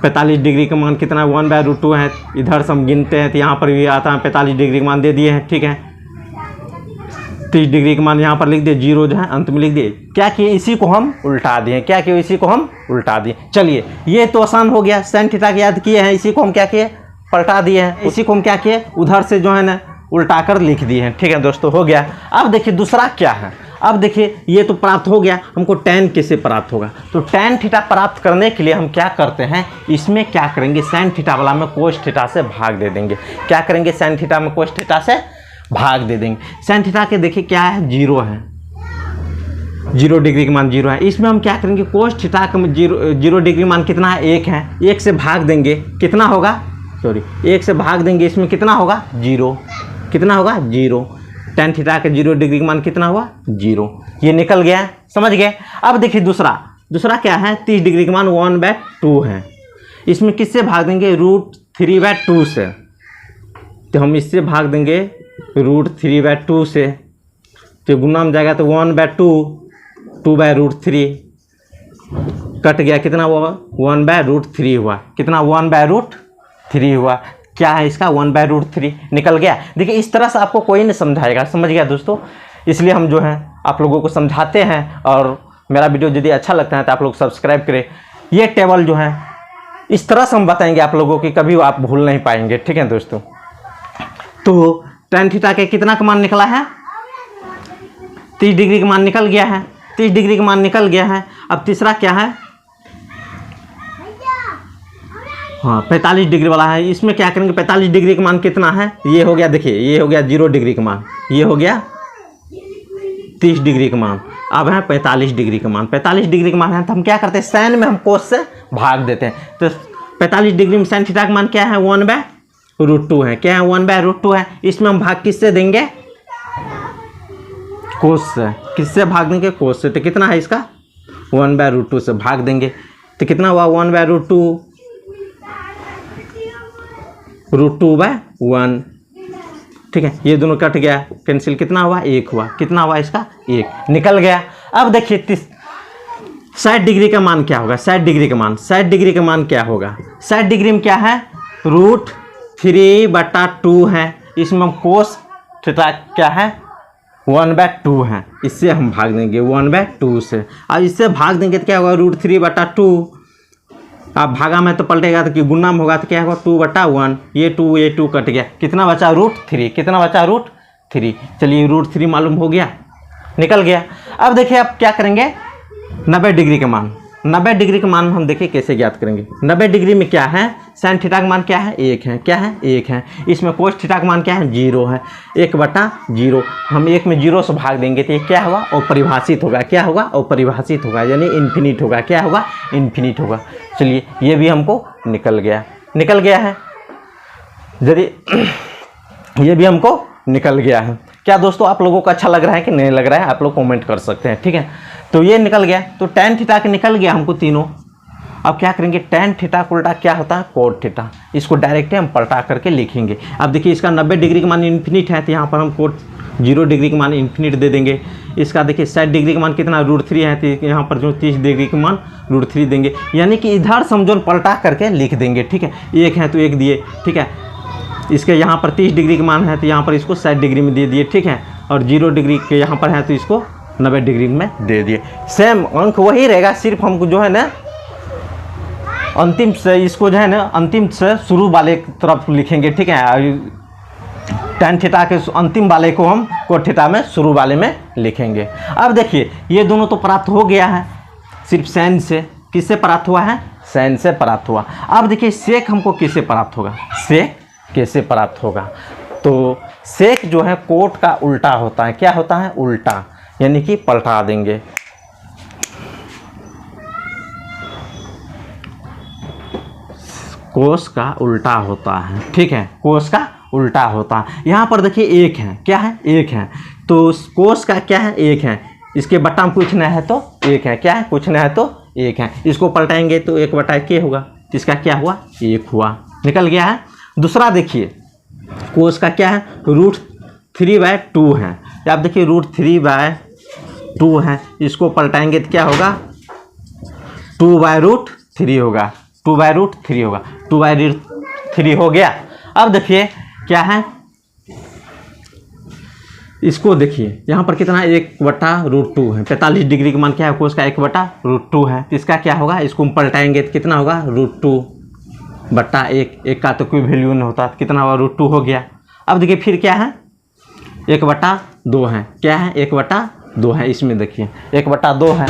Speaker 2: 45 डिग्री का मान कितना 1/√2 है, इधर से हम गिनते हैं तो यहाँ पर भी आता है 45 डिग्री का मान दे दिए हैं, ठीक है। 30 डिग्री का मान यहाँ पर लिख दिए, 0 जो है अंत में लिख दिए। क्या किए, इसी को हम उल्टा दिए, क्या किए, इसी को हम उल्टा दिए। चलिए ये तो आसान हो गया, sin थीटा के याद किए हैं, इसी को हम क्या किए, पलटा दिए हैं। इसी को हम क्या किए, उधर से जो है ना उल्टा कर लिख दिए हैं, ठीक है दोस्तों, हो गया। अब देखिए दूसरा क्या है, अब देखिए ये तो प्राप्त हो गया, हमको tan कैसे प्राप्त होगा। तो tan थीटा प्राप्त करने के लिए हम क्या करते हैं, इसमें क्या करेंगे, sin थीटा वाला में कोस थीटा से भाग दे देंगे। क्या करेंगे, sin थीटा में कोस थीटा से भाग दे देंगे। sin थीटा के देखिए क्या है 0 है, 0 डिग्री का मान 0 है। इसमें हम क्या करेंगे, कोस थीटा का 0 डिग्री मान कितना है 1 है, 1 से भाग देंगे, कितना होगा, सॉरी 1 से भाग देंगे, इसमें कितना होगा 0, कितना होगा 0। tan थीटा के 0 डिग्री का मान कितना हुआ 0, ये निकल गया, समझ गए। अब देखिए दूसरा क्या है, 30 डिग्री का मान 1/2 है। इसमें किससे भाग देंगे, √3/2 से। तो हम इससे भाग देंगे √3/2 से, तो गुना में जाएगा तो 1/2, 2/√3, कट गया, कितना हुआ 1/√3 हुआ, कितना 1/√3 हुआ। क्या है इसका 1/√3 निकल गया। देखिए इस तरह से आपको कोई नहीं समझाएगा, समझ गया दोस्तों, इसलिए हम जो है आप लोगों को समझाते हैं। और मेरा वीडियो यदि अच्छा लगता है तो आप लोग सब्सक्राइब करें। ये टेबल जो है इस तरह से हम बताएंगे आप लोगों की, कभी आप भूल नहीं पाएंगे, ठीक है दोस्तों। तो tan थीटा के कितना का मान निकला है, 30 डिग्री का मान निकल गया है, 30 डिग्री का मान निकल गया है। अब तीसरा क्या है, हाँ 45 डिग्री वाला है। इसमें क्या करेंगे, 45 डिग्री का मान कितना है, ये हो गया, देखिए ये हो गया 0 डिग्री का मान, ये हो गया 30 डिग्री का मान। अब है 45 डिग्री का मान, 45 डिग्री का मान है तो हम क्या करते हैं, साइन में हम कोस से भाग देते हैं। तो 45 डिग्री में साइन थीटा का मान क्या है, 1/√2 है। क्या है, 1/√2 है। इसमें हम भाग किससे देंगे, कोस से। किससे भाग देंगे, कोस से। तो कितना है इसका 1/√2 से भाग देंगे तो कितना हुआ 1/√2, √2/1, ठीक है। ये दोनों कट गया, कैंसिल, कितना हुआ 1 हुआ, कितना हुआ इसका 1 निकल गया। अब देखिए 60 डिग्री का मान क्या होगा, 60 डिग्री का मान, 60 डिग्री का मान क्या होगा, 60 डिग्री में क्या है, √3/2 है। इसमें हम कोस थीटा क्या है 1/2 है, इससे हम भाग देंगे 1/2 से। अब इससे भाग देंगे तो क्या होगा, √3/2। अब भागा में तो पलटेगा तो कि गुना में होगा तो क्या होगा 2/1, ये 2 कट गया, कितना बचा √3, कितना बचा √3। चलिए √3 मालूम हो गया, निकल गया। अब देखिए आप क्या करेंगे, 90 डिग्री का मान, 90 डिग्री का मान हम देखिए कैसे ज्ञात करेंगे। 90 डिग्री में क्या है, साइन थीटा का मान क्या है 1 है, क्या है 1 है। इसमें कोस थीटा का मान क्या है 0 है, 1/0। हम 1 में 0 से भाग देंगे तो ये क्या होगा, अपरिभाषित होगा, क्या होगा, अपरिभाषित होगा, यानी इन्फिनिट होगा, क्या होगा, इन्फिनिट होगा। चलिए ये भी हमको निकल गया, निकल गया है। यदि ये भी हमको निकल गया है। क्या दोस्तों आप लोगों को अच्छा लग रहा है कि नहीं लग रहा है, आप लोग कमेंट कर सकते हैं, ठीक है। तो ये निकल गया, तो tan थीटा के निकल गया हमको तीनों। अब क्या करेंगे, tan थीटा को उल्टा क्या होता है, cot थीटा। इसको डायरेक्ट हम पलटा करके लिखेंगे। अब देखिए इसका 90 डिग्री का मान इन्फिनिट है तो यहाँ पर हम cot 0 डिग्री का मान इन्फिनिट दे देंगे। इसका देखिए 60 डिग्री का मान कितना √3 है तो यहाँ पर जो 30 डिग्री का मान √3 देंगे, यानी कि इधर समझो पलटा करके लिख देंगे, ठीक है। 1 है तो 1 दिए, ठीक है। इसके यहाँ पर 30 डिग्री का मान है तो यहाँ पर इसको 60 डिग्री में दे दिए, ठीक है। और 0 डिग्री के यहाँ पर है तो इसको 90 डिग्री में दे दिए। सेम अंक वही रहेगा, सिर्फ हमको जो है ना अंतिम से इसको जो है ना अंतिम से शुरू वाले तरफ लिखेंगे, ठीक है। tan थीटा के अंतिम वाले को हम cot थीटा में शुरू वाले में लिखेंगे। अब देखिए ये दोनों तो प्राप्त हो गया है, सिर्फ साइन से। किससे प्राप्त हुआ है, साइन से प्राप्त हुआ। अब देखिए सेक हमको किससे प्राप्त होगा, सेक कैसे प्राप्त होगा। तो सेक जो है कोट का उल्टा होता है, क्या होता है, उल्टा, यानी कि पलटा देंगे। कोस का उल्टा होता है, ठीक है, कोस का उल्टा होता है। यहाँ पर देखिए 1 है, क्या है 1 है, तो कोस का क्या है 1 है। इसके बट्टा में पूछना है तो 1 है, क्या है, पूछना है तो 1 है। इसको पलटाएंगे तो 1/k होगा, इसका क्या हुआ 1 हुआ, निकल गया है। दूसरा देखिए कोस का क्या है, √3/2 है। आप देखिए √3/2 है, इसको पलटाएंगे तो क्या होगा 2/√3 होगा, 2/√3 होगा, 2/3 हो गया। अब देखिए क्या है, इसको देखिए यहाँ पर कितना 1/√2 है। 45 डिग्री का मान क्या है, कोस का 1/√2 है। तो इसका क्या होगा, इसको हम पलटाएंगे तो कितना होगा √2/1। एक का तो कोई वैल्यू नहीं होता, कितना हुआ √2 हो गया। अब देखिए फिर क्या है 1/2 है, क्या है 1/2 है। इसमें देखिए 1/2 है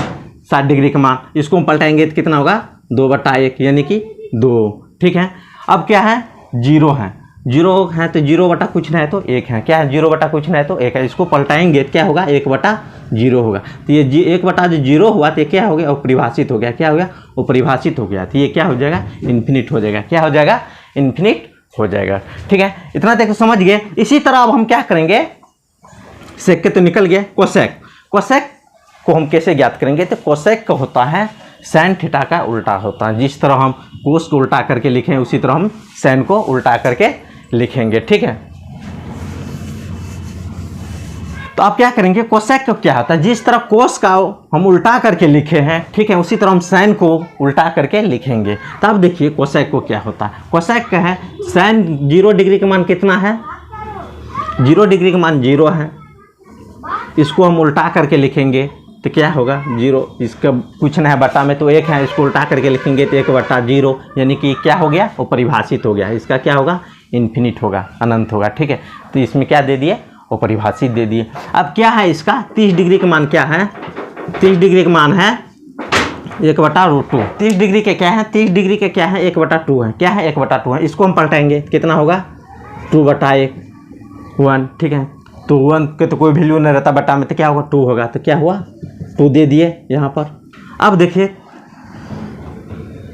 Speaker 2: 60 डिग्री का मान, इसको हम पलटाएंगे तो कितना होगा 2/1, यानी कि 2, ठीक है। अब क्या है 0 है, 0 है तो 0 कुछ नहीं है तो 1 है, क्या है 0 कुछ नहीं है तो 1 है। इसको पलटाएंगे तो क्या होगा 1/0 होगा। तो ये 1/0 हुआ तो ये क्या हो गया, अपरिभाषित हो गया, क्या हो गया, अपरिभाषित हो गया। तो ये क्या हो जाएगा, इन्फिनिट हो जाएगा, क्या हो जाएगा, इन्फिनिट हो जाएगा, ठीक है। इतना तक समझ गए। इसी तरह अब हम क्या करेंगे, सेक के तो निकल गया, कोसेक, कोसेक को हम कैसे ज्ञात करेंगे, तो कोसेक का होता है साइन थीटा का उल्टा होता है। जिस तरह हम कोस को उल्टा करके लिखें उसी तरह हम साइन को उल्टा करके लिखेंगे, ठीक है। तो आप क्या करेंगे, कोसेक को क्या होता है, जिस तरह कोस का हम उल्टा करके लिखे हैं, ठीक है, उसी तरह हम साइन को उल्टा करके लिखेंगे। तो अब देखिए कोसेक को क्या होता है। कोसेक का है साइन 0 डिग्री का मान कितना है, 0 डिग्री का मान 0 है। इसको हम उल्टा करके लिखेंगे तो क्या होगा 0, इसका कुछ नहीं है बटा में तो 1 है, इसको उल्टा करके लिखेंगे तो 1/0, यानी कि क्या हो गया, वो परिभाषित हो गया। इसका क्या होगा, इन्फिनिट होगा, अनंत होगा, ठीक है। तो इसमें क्या दे दिए, वो परिभाषित दे दिए। अब क्या है इसका 30 डिग्री का मान क्या है, 30 डिग्री का मान है 1/√2। 30 डिग्री के क्या है, 30 डिग्री के क्या है 1/2 है, क्या है 1/2 है। इसको हम पलटाएंगे कितना होगा 2/1, 1, ठीक है। तो 1 के तो कोई वैल्यू नहीं रहता बटा में, तो क्या होगा 2 होगा। तो क्या हुआ 2 दे दिए यहाँ पर। अब देखिए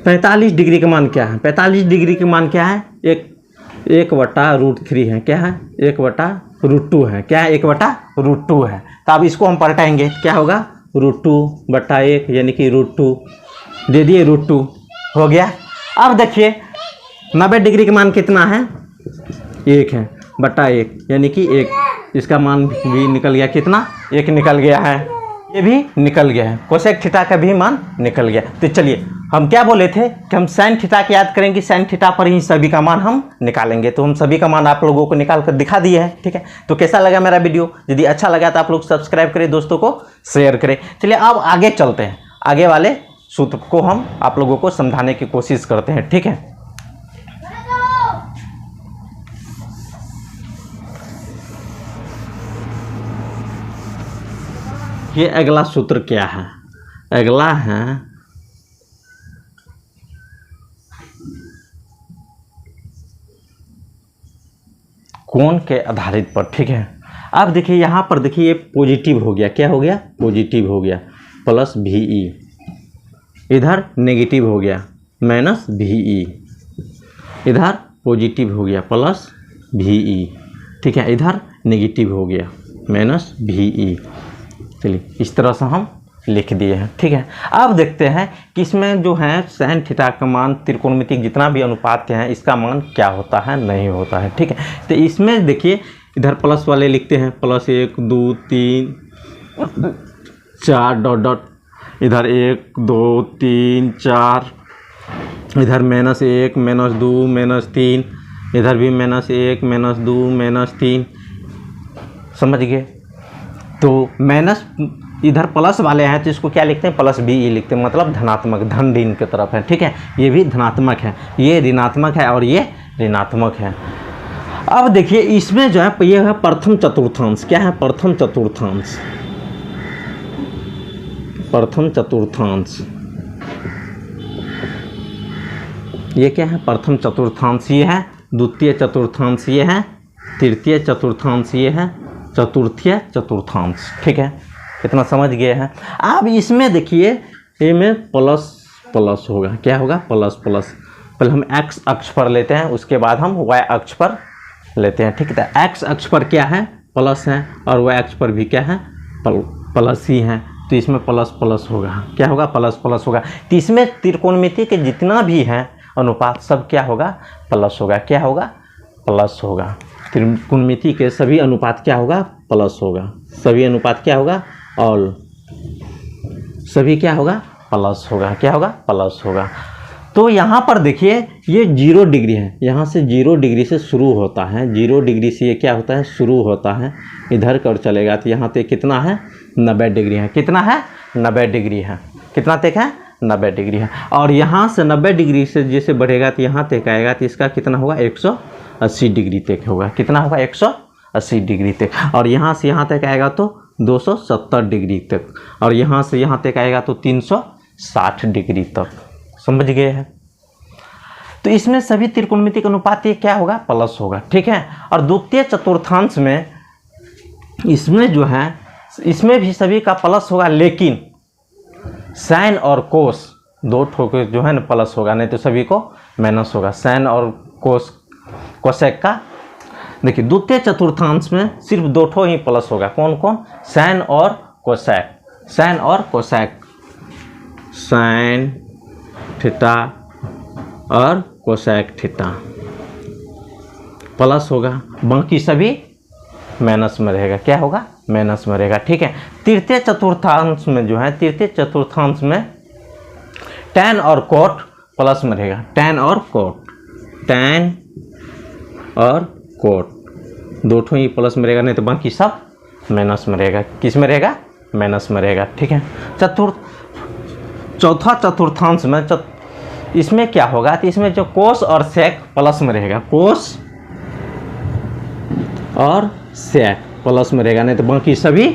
Speaker 2: 45 डिग्री का मान क्या है, 45 डिग्री का मान क्या है, 1/√3 है, क्या है 1/√2 है, क्या है 1/√2 है। तो अब इसको हम पलटाएंगे क्या होगा √2/1, यानी कि √2 दे दिए, √2 हो गया। अब देखिए 90 डिग्री का मान कितना है, 1 है बटा 1, यानी कि 1, इसका मान भी निकल गया, कितना 1 निकल गया है, ये भी निकल गया है, कोसेक थीटा का भी मान निकल गया। तो चलिए हम क्या बोले थे कि हम साइन थीटा की याद करेंगे, साइन थीटा पर ही सभी का मान हम निकालेंगे। तो हम सभी का मान आप लोगों को निकाल कर दिखा दिए हैं, ठीक है। तो कैसा लगा मेरा वीडियो, यदि अच्छा लगा तो आप लोग सब्सक्राइब करें, दोस्तों को शेयर करें। चलिए अब आगे चलते हैं, आगे वाले सूत्र को हम आप लोगों को समझाने की कोशिश करते हैं, ठीक है। ये अगला सूत्र क्या है, अगला है कोण के आधारित पर, ठीक है। अब देखिए यहाँ पर देखिए ये पॉजिटिव हो गया, क्या हो गया पॉजिटिव हो गया, प्लस VE, इधर नेगेटिव हो गया माइनस VE, इधर पॉजिटिव हो गया प्लस VE, ठीक है, इधर नेगेटिव हो गया माइनस VE। चलिए इस तरह से हम लिख दिए हैं, ठीक है। अब देखते हैं कि इसमें जो है साइन थीटा का मान त्रिकोणमितिक जितना भी अनुपात है इसका मान क्या होता है, नहीं होता है, ठीक है। तो इसमें देखिए इधर प्लस वाले लिखते हैं, +1 2 3 4 डॉट डॉट, इधर 1 2 3 4, इधर -1 -2 -3, इधर भी -1 -2 -3, समझ गए। तो माइनस इधर प्लस वाले हैं तो इसको क्या लिखते हैं +VE लिखते हैं, मतलब धनात्मक, धन ऋण की तरफ है, ठीक है। ये भी धनात्मक है, ये ऋणात्मक है और ये ऋणात्मक है। अब देखिए इसमें जो है ये है प्रथम चतुर्थांश, क्या है प्रथम चतुर्थांश, प्रथम चतुर्थांश, ये क्या है प्रथम चतुर्थांश, ये है द्वितीय चतुर्थांश, ये है तृतीय चतुर्थांश, ये है चतुर्थीय चतुर्थांश, ठीक है। कितना समझ गए हैं। अब इसमें देखिए ये में प्लस प्लस होगा, क्या होगा प्लस प्लस। पहले हम x अक्ष पर लेते हैं, उसके बाद हम y अक्ष पर लेते हैं, ठीक है। x अक्ष पर क्या है प्लस है और y अक्ष पर भी क्या है प्लस ही है, तो इसमें प्लस प्लस होगा, क्या होगा प्लस प्लस होगा। तो इसमें त्रिकोणमिति के जितना भी है अनुपात सब क्या होगा प्लस होगा, क्या होगा प्लस होगा। त्रिकोणमिति के सभी अनुपात क्या होगा प्लस होगा, सभी अनुपात क्या होगा ऑल, सभी क्या होगा प्लस होगा, क्या होगा प्लस होगा। तो यहाँ पर देखिए ये 0 डिग्री है, यहाँ से 0 डिग्री से शुरू होता है, 0 डिग्री से ये क्या होता है शुरू होता है, इधर कर चलेगा तो यहाँ तक कितना है 90 डिग्री है, कितना है 90 डिग्री है, कितना तक है 90 डिग्री है। और यहाँ से 90 डिग्री से जैसे बढ़ेगा तो यहाँ तक आएगा तो इसका कितना होगा 180 डिग्री तक होगा, कितना होगा 180 डिग्री तक। और यहाँ से यहाँ तक आएगा तो 270 डिग्री तक, और यहाँ से यहाँ तक आएगा तो 360 डिग्री तक, समझ गए हैं। तो इसमें सभी त्रिकोणमितिक अनुपात ये क्या होगा प्लस होगा, ठीक है। और द्वितीय चतुर्थांश में इसमें जो है इसमें भी सभी का प्लस होगा, लेकिन साइन और कोस दो ठोके जो है ना प्लस होगा, नहीं तो सभी को माइनस होगा। साइन और कोसेक का देखिए द्वितीय चतुर्थांश में सिर्फ 2 ठो ही प्लस होगा, कौन कौन साइन और कोसेक, साइन और कोसेक, साइन थीटा और कोसेक थीटा प्लस होगा, बाकी सभी माइनस में रहेगा, क्या होगा माइनस में रहेगा। ठीक है, तृतीय चतुर्थांश में जो है, तृतीय चतुर्थांश में tan और cot प्लस में रहेगा, tan और cot दो ठो ही प्लस में रहेगा, नहीं तो बाकी सब माइनस में रहेगा। किस में रहेगा? माइनस में रहेगा। ठीक है, चौथा चतुर्थांश में इसमें क्या होगा? तो इसमें जो कोस और सेक प्लस में रहेगा, कोस और सेक प्लस में रहेगा, नहीं तो बाकी सभी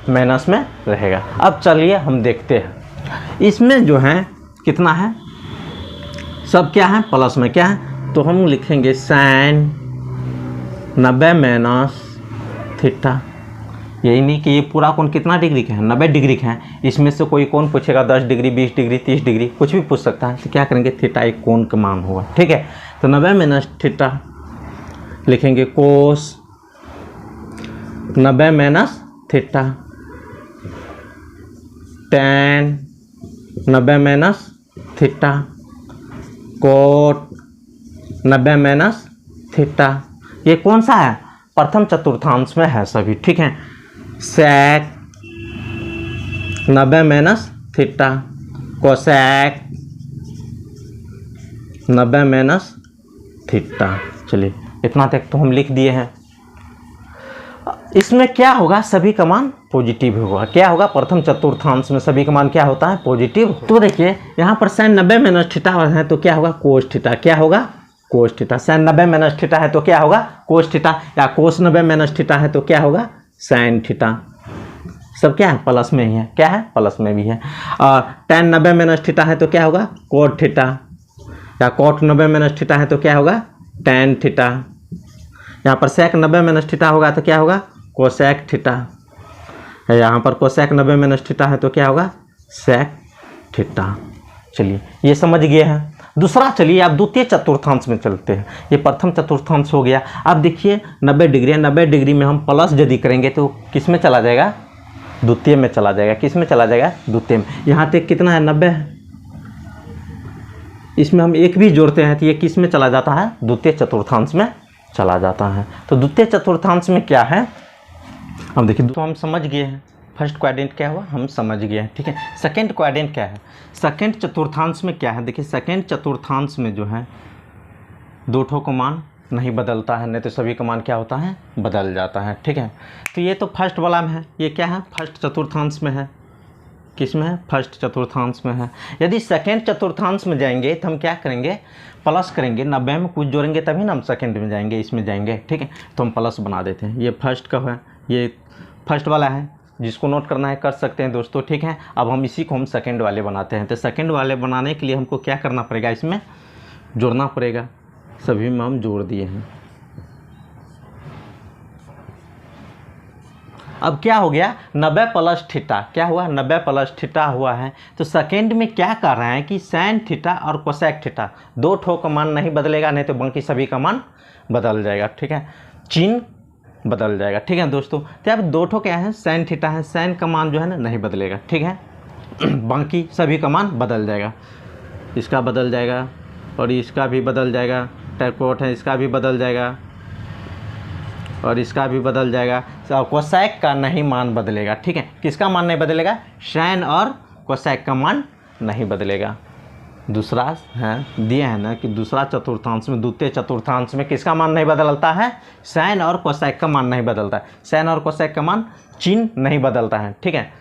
Speaker 2: माइनस में रहेगा। अब चलिए हम देखते हैं इसमें जो है कितना है, सब क्या है? प्लस में। क्या है? तो हम लिखेंगे sin 90 माइनस थीटा। यही नहीं कि ये पूरा कोण कितना डिग्री का है? 90 डिग्री का है। इसमें से कोई कोण पूछेगा 10 डिग्री, 20 डिग्री, 30 डिग्री, कुछ भी पूछ सकता है। तो क्या करेंगे? थीटा एक कोण का मान होगा। ठीक है, तो 90 माइनस थीटा लिखेंगे, cos 90 minus theta, tan 90 minus theta, cot 90 minus theta. ये कौन सा है? प्रथम चतुर्थांश में है सभी। ठीक है, sec 90 minus theta, cosec 90 minus theta. चलिए इतना तक तो हम लिख दिए हैं। इसमें क्या होगा? सभी का मान पॉजिटिव होगा। क्या होगा? प्रथम चतुर्थांश में सभी का मान क्या होता है? पॉजिटिव। तो देखिए यहाँ पर sin 90 माइनस थीटा है तो क्या होगा? Cos theta. क्या होगा? Cos theta. sin 90 minus theta है तो क्या होगा? Cos theta. या कोस 90 माइनस थीटा है तो क्या होगा? sin theta. सब क्या है? प्लस में ही है। क्या है? प्लस में भी है। और tan 90 माइनस थीटा है तो क्या होगा? Cot theta. या कोट 90 माइनस थीटा है तो क्या होगा? tan theta. यहाँ पर sec 90 माइनस थीटा होगा तो क्या होगा? Cosec theta. यहाँ पर कोसेक 90 माइनस थीटा है तो क्या होगा? Sec theta. चलिए ये समझ गए हैं। दूसरा चलिए आप द्वितीय चतुर्थांश में चलते हैं। ये प्रथम चतुर्थांश हो गया। अब देखिए 90 डिग्री है, 90 डिग्री में हम प्लस यदि करेंगे तो किस में चला जाएगा? द्वितीय में चला जाएगा। किस में चला जाएगा? द्वितीय में। यहाँ तक कितना है? 90 है। इसमें हम एक भी जोड़ते हैं तो ये किस में चला जाता है? द्वितीय चतुर्थांश में चला जाता है। तो द्वितीय चतुर्थांश में क्या है हम देखिए। तो हम समझ गए हैं फर्स्ट क्वाड्रेंट क्या हुआ, हम समझ गए हैं। ठीक है, सेकंड क्वाड्रेंट क्या है? सेकंड चतुर्थांश में क्या है? देखिए सेकंड चतुर्थांश में जो है दो ठो का मान नहीं बदलता है, नहीं तो सभी का मान क्या होता है? बदल जाता है। ठीक है, तो ये तो फर्स्ट वाला में है। ये क्या है? फर्स्ट चतुर्थांश में है। किस में है? फर्स्ट चतुर्थांश में है। यदि सेकंड चतुर्थांश में जाएंगे तो हम क्या करेंगे? प्लस करेंगे। 90 में कुछ जोड़ेंगे तभी ना हम सेकंड में जाएंगे, इसमें जाएंगे। ठीक है, तो हम प्लस बना देते हैं। ये फर्स्ट का है, ये फर्स्ट वाला है। जिसको नोट करना है कर सकते हैं दोस्तों। ठीक है, अब हम इसी को हम सेकंड वाले बनाते हैं। तो सेकंड वाले बनाने के लिए हमको क्या करना पड़ेगा? इसमें जोड़ना पड़ेगा। सभी में हम जोड़ दिए हैं। अब क्या हो गया? 90 प्लस थीटा। क्या हुआ? 90 प्लस थीटा हुआ है। तो सेकंड में क्या कर रहे हैं कि sin थीटा और कोसेक थीटा दो ठो का मान नहीं बदलेगा, नहीं तो बाकी सभी का मान बदल जाएगा। ठीक है, चिन्ह बदल जाएगा। ठीक है दोस्तों, तो अब दो ठो क्या है? sin थीटा है। sin का मान जो है ना नहीं बदलेगा। ठीक है, बाकी सभी का मान बदल जाएगा। इसका बदल जाएगा और इसका भी बदल जाएगा। टैकोट है, इसका भी बदल जाएगा और इसका भी बदल जाएगा। कोसेक का नहीं मान बदलेगा। ठीक है, किसका मान नहीं बदलेगा? sin और कोसेक का मान नहीं बदलेगा। दूसरा है दिए है ना कि दूसरा चतुर्थांश में, द्वितीय चतुर्थांश में किसका मान नहीं बदलता है? sin और कोसेक का मान नहीं बदलता है। sin और कोसेक का मान चिन्ह नहीं बदलता है। ठीक है,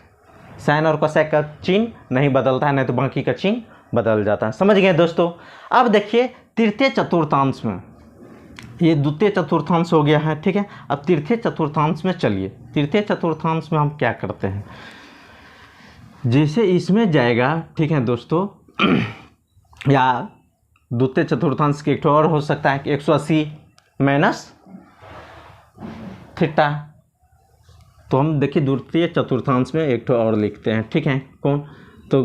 Speaker 2: sin और कोसेक का चिन्ह नहीं बदलता है, नहीं तो बाकी का चिन्ह बदल जाता है। समझ गए दोस्तों। अब देखिए तृतीय चतुर्थांश में, ये द्वितीय चतुर्थांश हो गया है। ठीक है, अब तृतीय चतुर्थांश में चलिए। तृतीय चतुर्थांश में हम क्या करते हैं? जैसे इसमें जाएगा, ठीक है दोस्तों, या द्वितीय चतुर्थांश के एक ठो और हो सकता है कि 180 माइनस थीटा। तो हम देखिए द्वितीय चतुर्थांश में एक ठो और लिखते हैं। ठीक है, कौन? तो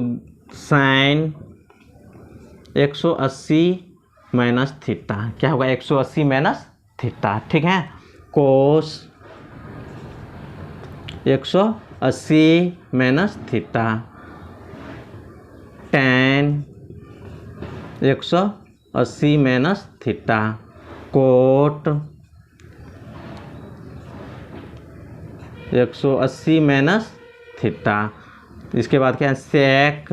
Speaker 2: sin 180 माइनस थीटा। क्या होगा? 180 माइनस थीटा। ठीक है, cos 180 minus theta, tan 180 minus theta, cot 180 minus theta. इसके बाद क्या है, सेक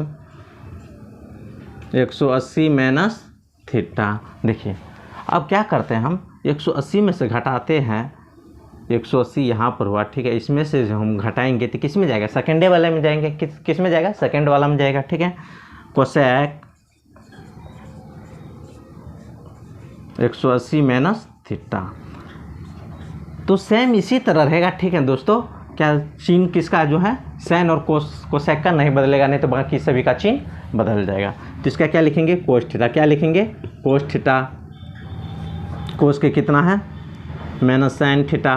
Speaker 2: 180 माइनस थीटा। देखिए अब क्या करते हैं, हम 180 में से घटाते हैं, 180 यहाँ पर हुआ, ठीक है। इसमें से जो हम घटाएंगे तो किस में जाएगा, सेकेंडे वाले में जाएंगे। किस में जाएगा, सेकेंड वाला में जाएगा, ठीक है। Cosec 180 minus theta. तो सेम इसी तरह रहेगा, ठीक है दोस्तों। क्या चिन्ह किसका जो है, साइन और कोसेक का नहीं बदलेगा, नहीं तो बाकी सभी का चिन्ह बदल जाएगा। तो इसका क्या लिखेंगे, कोस थीटा। क्या लिखेंगे, कोस थीटा। कोस के कितना है, माइनस साइन थीटा।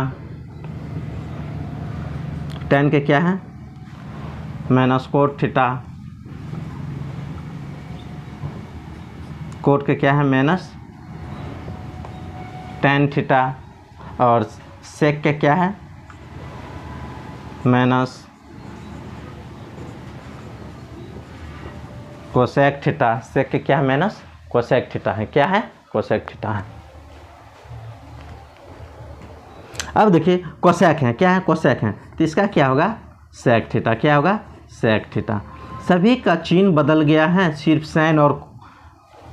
Speaker 2: टेन के क्या है, माइनस कोट थीटा। कोट के क्या है, माइनस टेन थीटा। और सेक के क्या है, माइनस कोसेक थीटा। सेक के क्या है, माइनस कोसेक थीटा है। क्या है, कोसेक थीटा है। अब देखिए कोसेक है, क्या है, कोसेक है। तो इसका क्या होगा, सेक थीटा। क्या होगा, सेक थीटा। सभी का चिन्ह बदल गया है, सिर्फ साइन और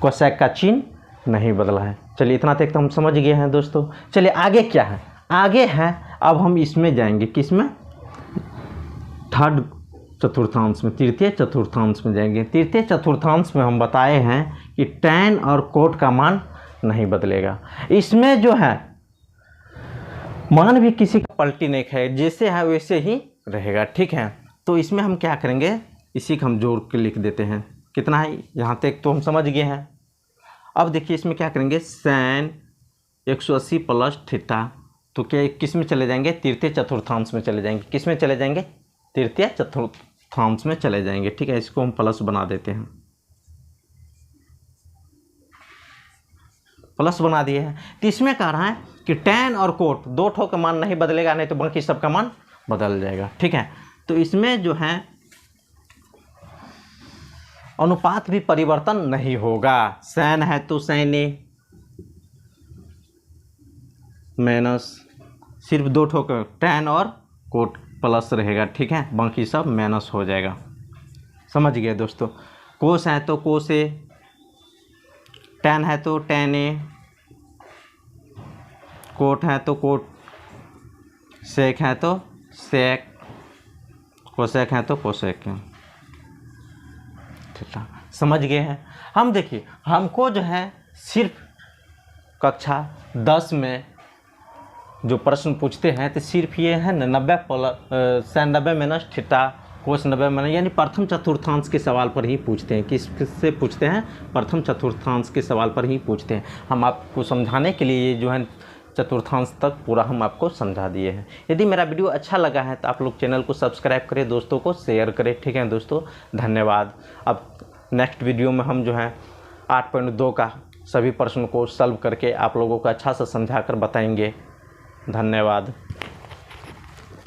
Speaker 2: कोसेक का चिन्ह नहीं बदला है। चलिए इतना तक तो हम समझ गए हैं दोस्तों। चलिए आगे क्या है, आगे है अब हम इसमें जाएंगे, किसमें, थर्ड चतुर्थांश में, तृतीय चतुर्थांश में जाएंगे। तृतीय चतुर्थांश में हम बताए हैं कि टैन और कोट का मान नहीं बदलेगा। इसमें जो है मान भी किसी का पलटी नहीं खाए, जैसे है वैसे ही रहेगा, ठीक है। तो इसमें हम क्या करेंगे, इसी को हम जोड़ के लिख देते हैं। कितना है, यहाँ तक तो हम समझ गए हैं। अब देखिए इसमें क्या करेंगे, साइन 180 प्लस थीटा। तो क्या किस में चले जाएंगे, तृतीय चतुर्थांश में चले जाएंगे। किस में चले जाएंगे, तृतीय चतुर्थांश में चले जाएंगे, ठीक है। इसको हम प्लस बना देते हैं, प्लस बना दिए हैं। तो इसमें कह रहा है कि टैन और कोट दो ठो का मान नहीं बदलेगा, नहीं तो बाकी सबका मान बदल जाएगा, ठीक है। तो इसमें जो है अनुपात भी परिवर्तन नहीं होगा। साइन है तो साइन ए माइनस, सिर्फ दो ठो का टैन और कोट प्लस रहेगा, ठीक है। बाकी सब माइनस हो जाएगा। समझ गए दोस्तों। कोस है तो कोस ए, टैन है तो टैन ए, कोट है तो कोट, सेक है तो सेक, कोसेक है तो कोसेक, ठीक है। समझ गए हैं हम। देखिए हमको जो है सिर्फ कक्षा 10 में जो प्रश्न पूछते हैं तो सिर्फ ये है 90 साइन 90 माइनस थीटा, कोस 90 माइनस, यानी प्रथम चतुर्थांश के सवाल पर ही पूछते हैं। किससे पूछते हैं, प्रथम चतुर्थांश के सवाल पर ही पूछते हैं। हम आपको समझाने के लिए ये जो है चतुर्थांश तक पूरा हम आपको समझा दिए हैं। यदि मेरा वीडियो अच्छा लगा है तो आप लोग चैनल को सब्सक्राइब करें, दोस्तों को शेयर करें, ठीक है दोस्तों। धन्यवाद। अब नेक्स्ट वीडियो में हम जो है 8.2 का सभी प्रश्न को सॉल्व करके आप लोगों को अच्छा से समझा कर बताएंगे। धन्यवाद।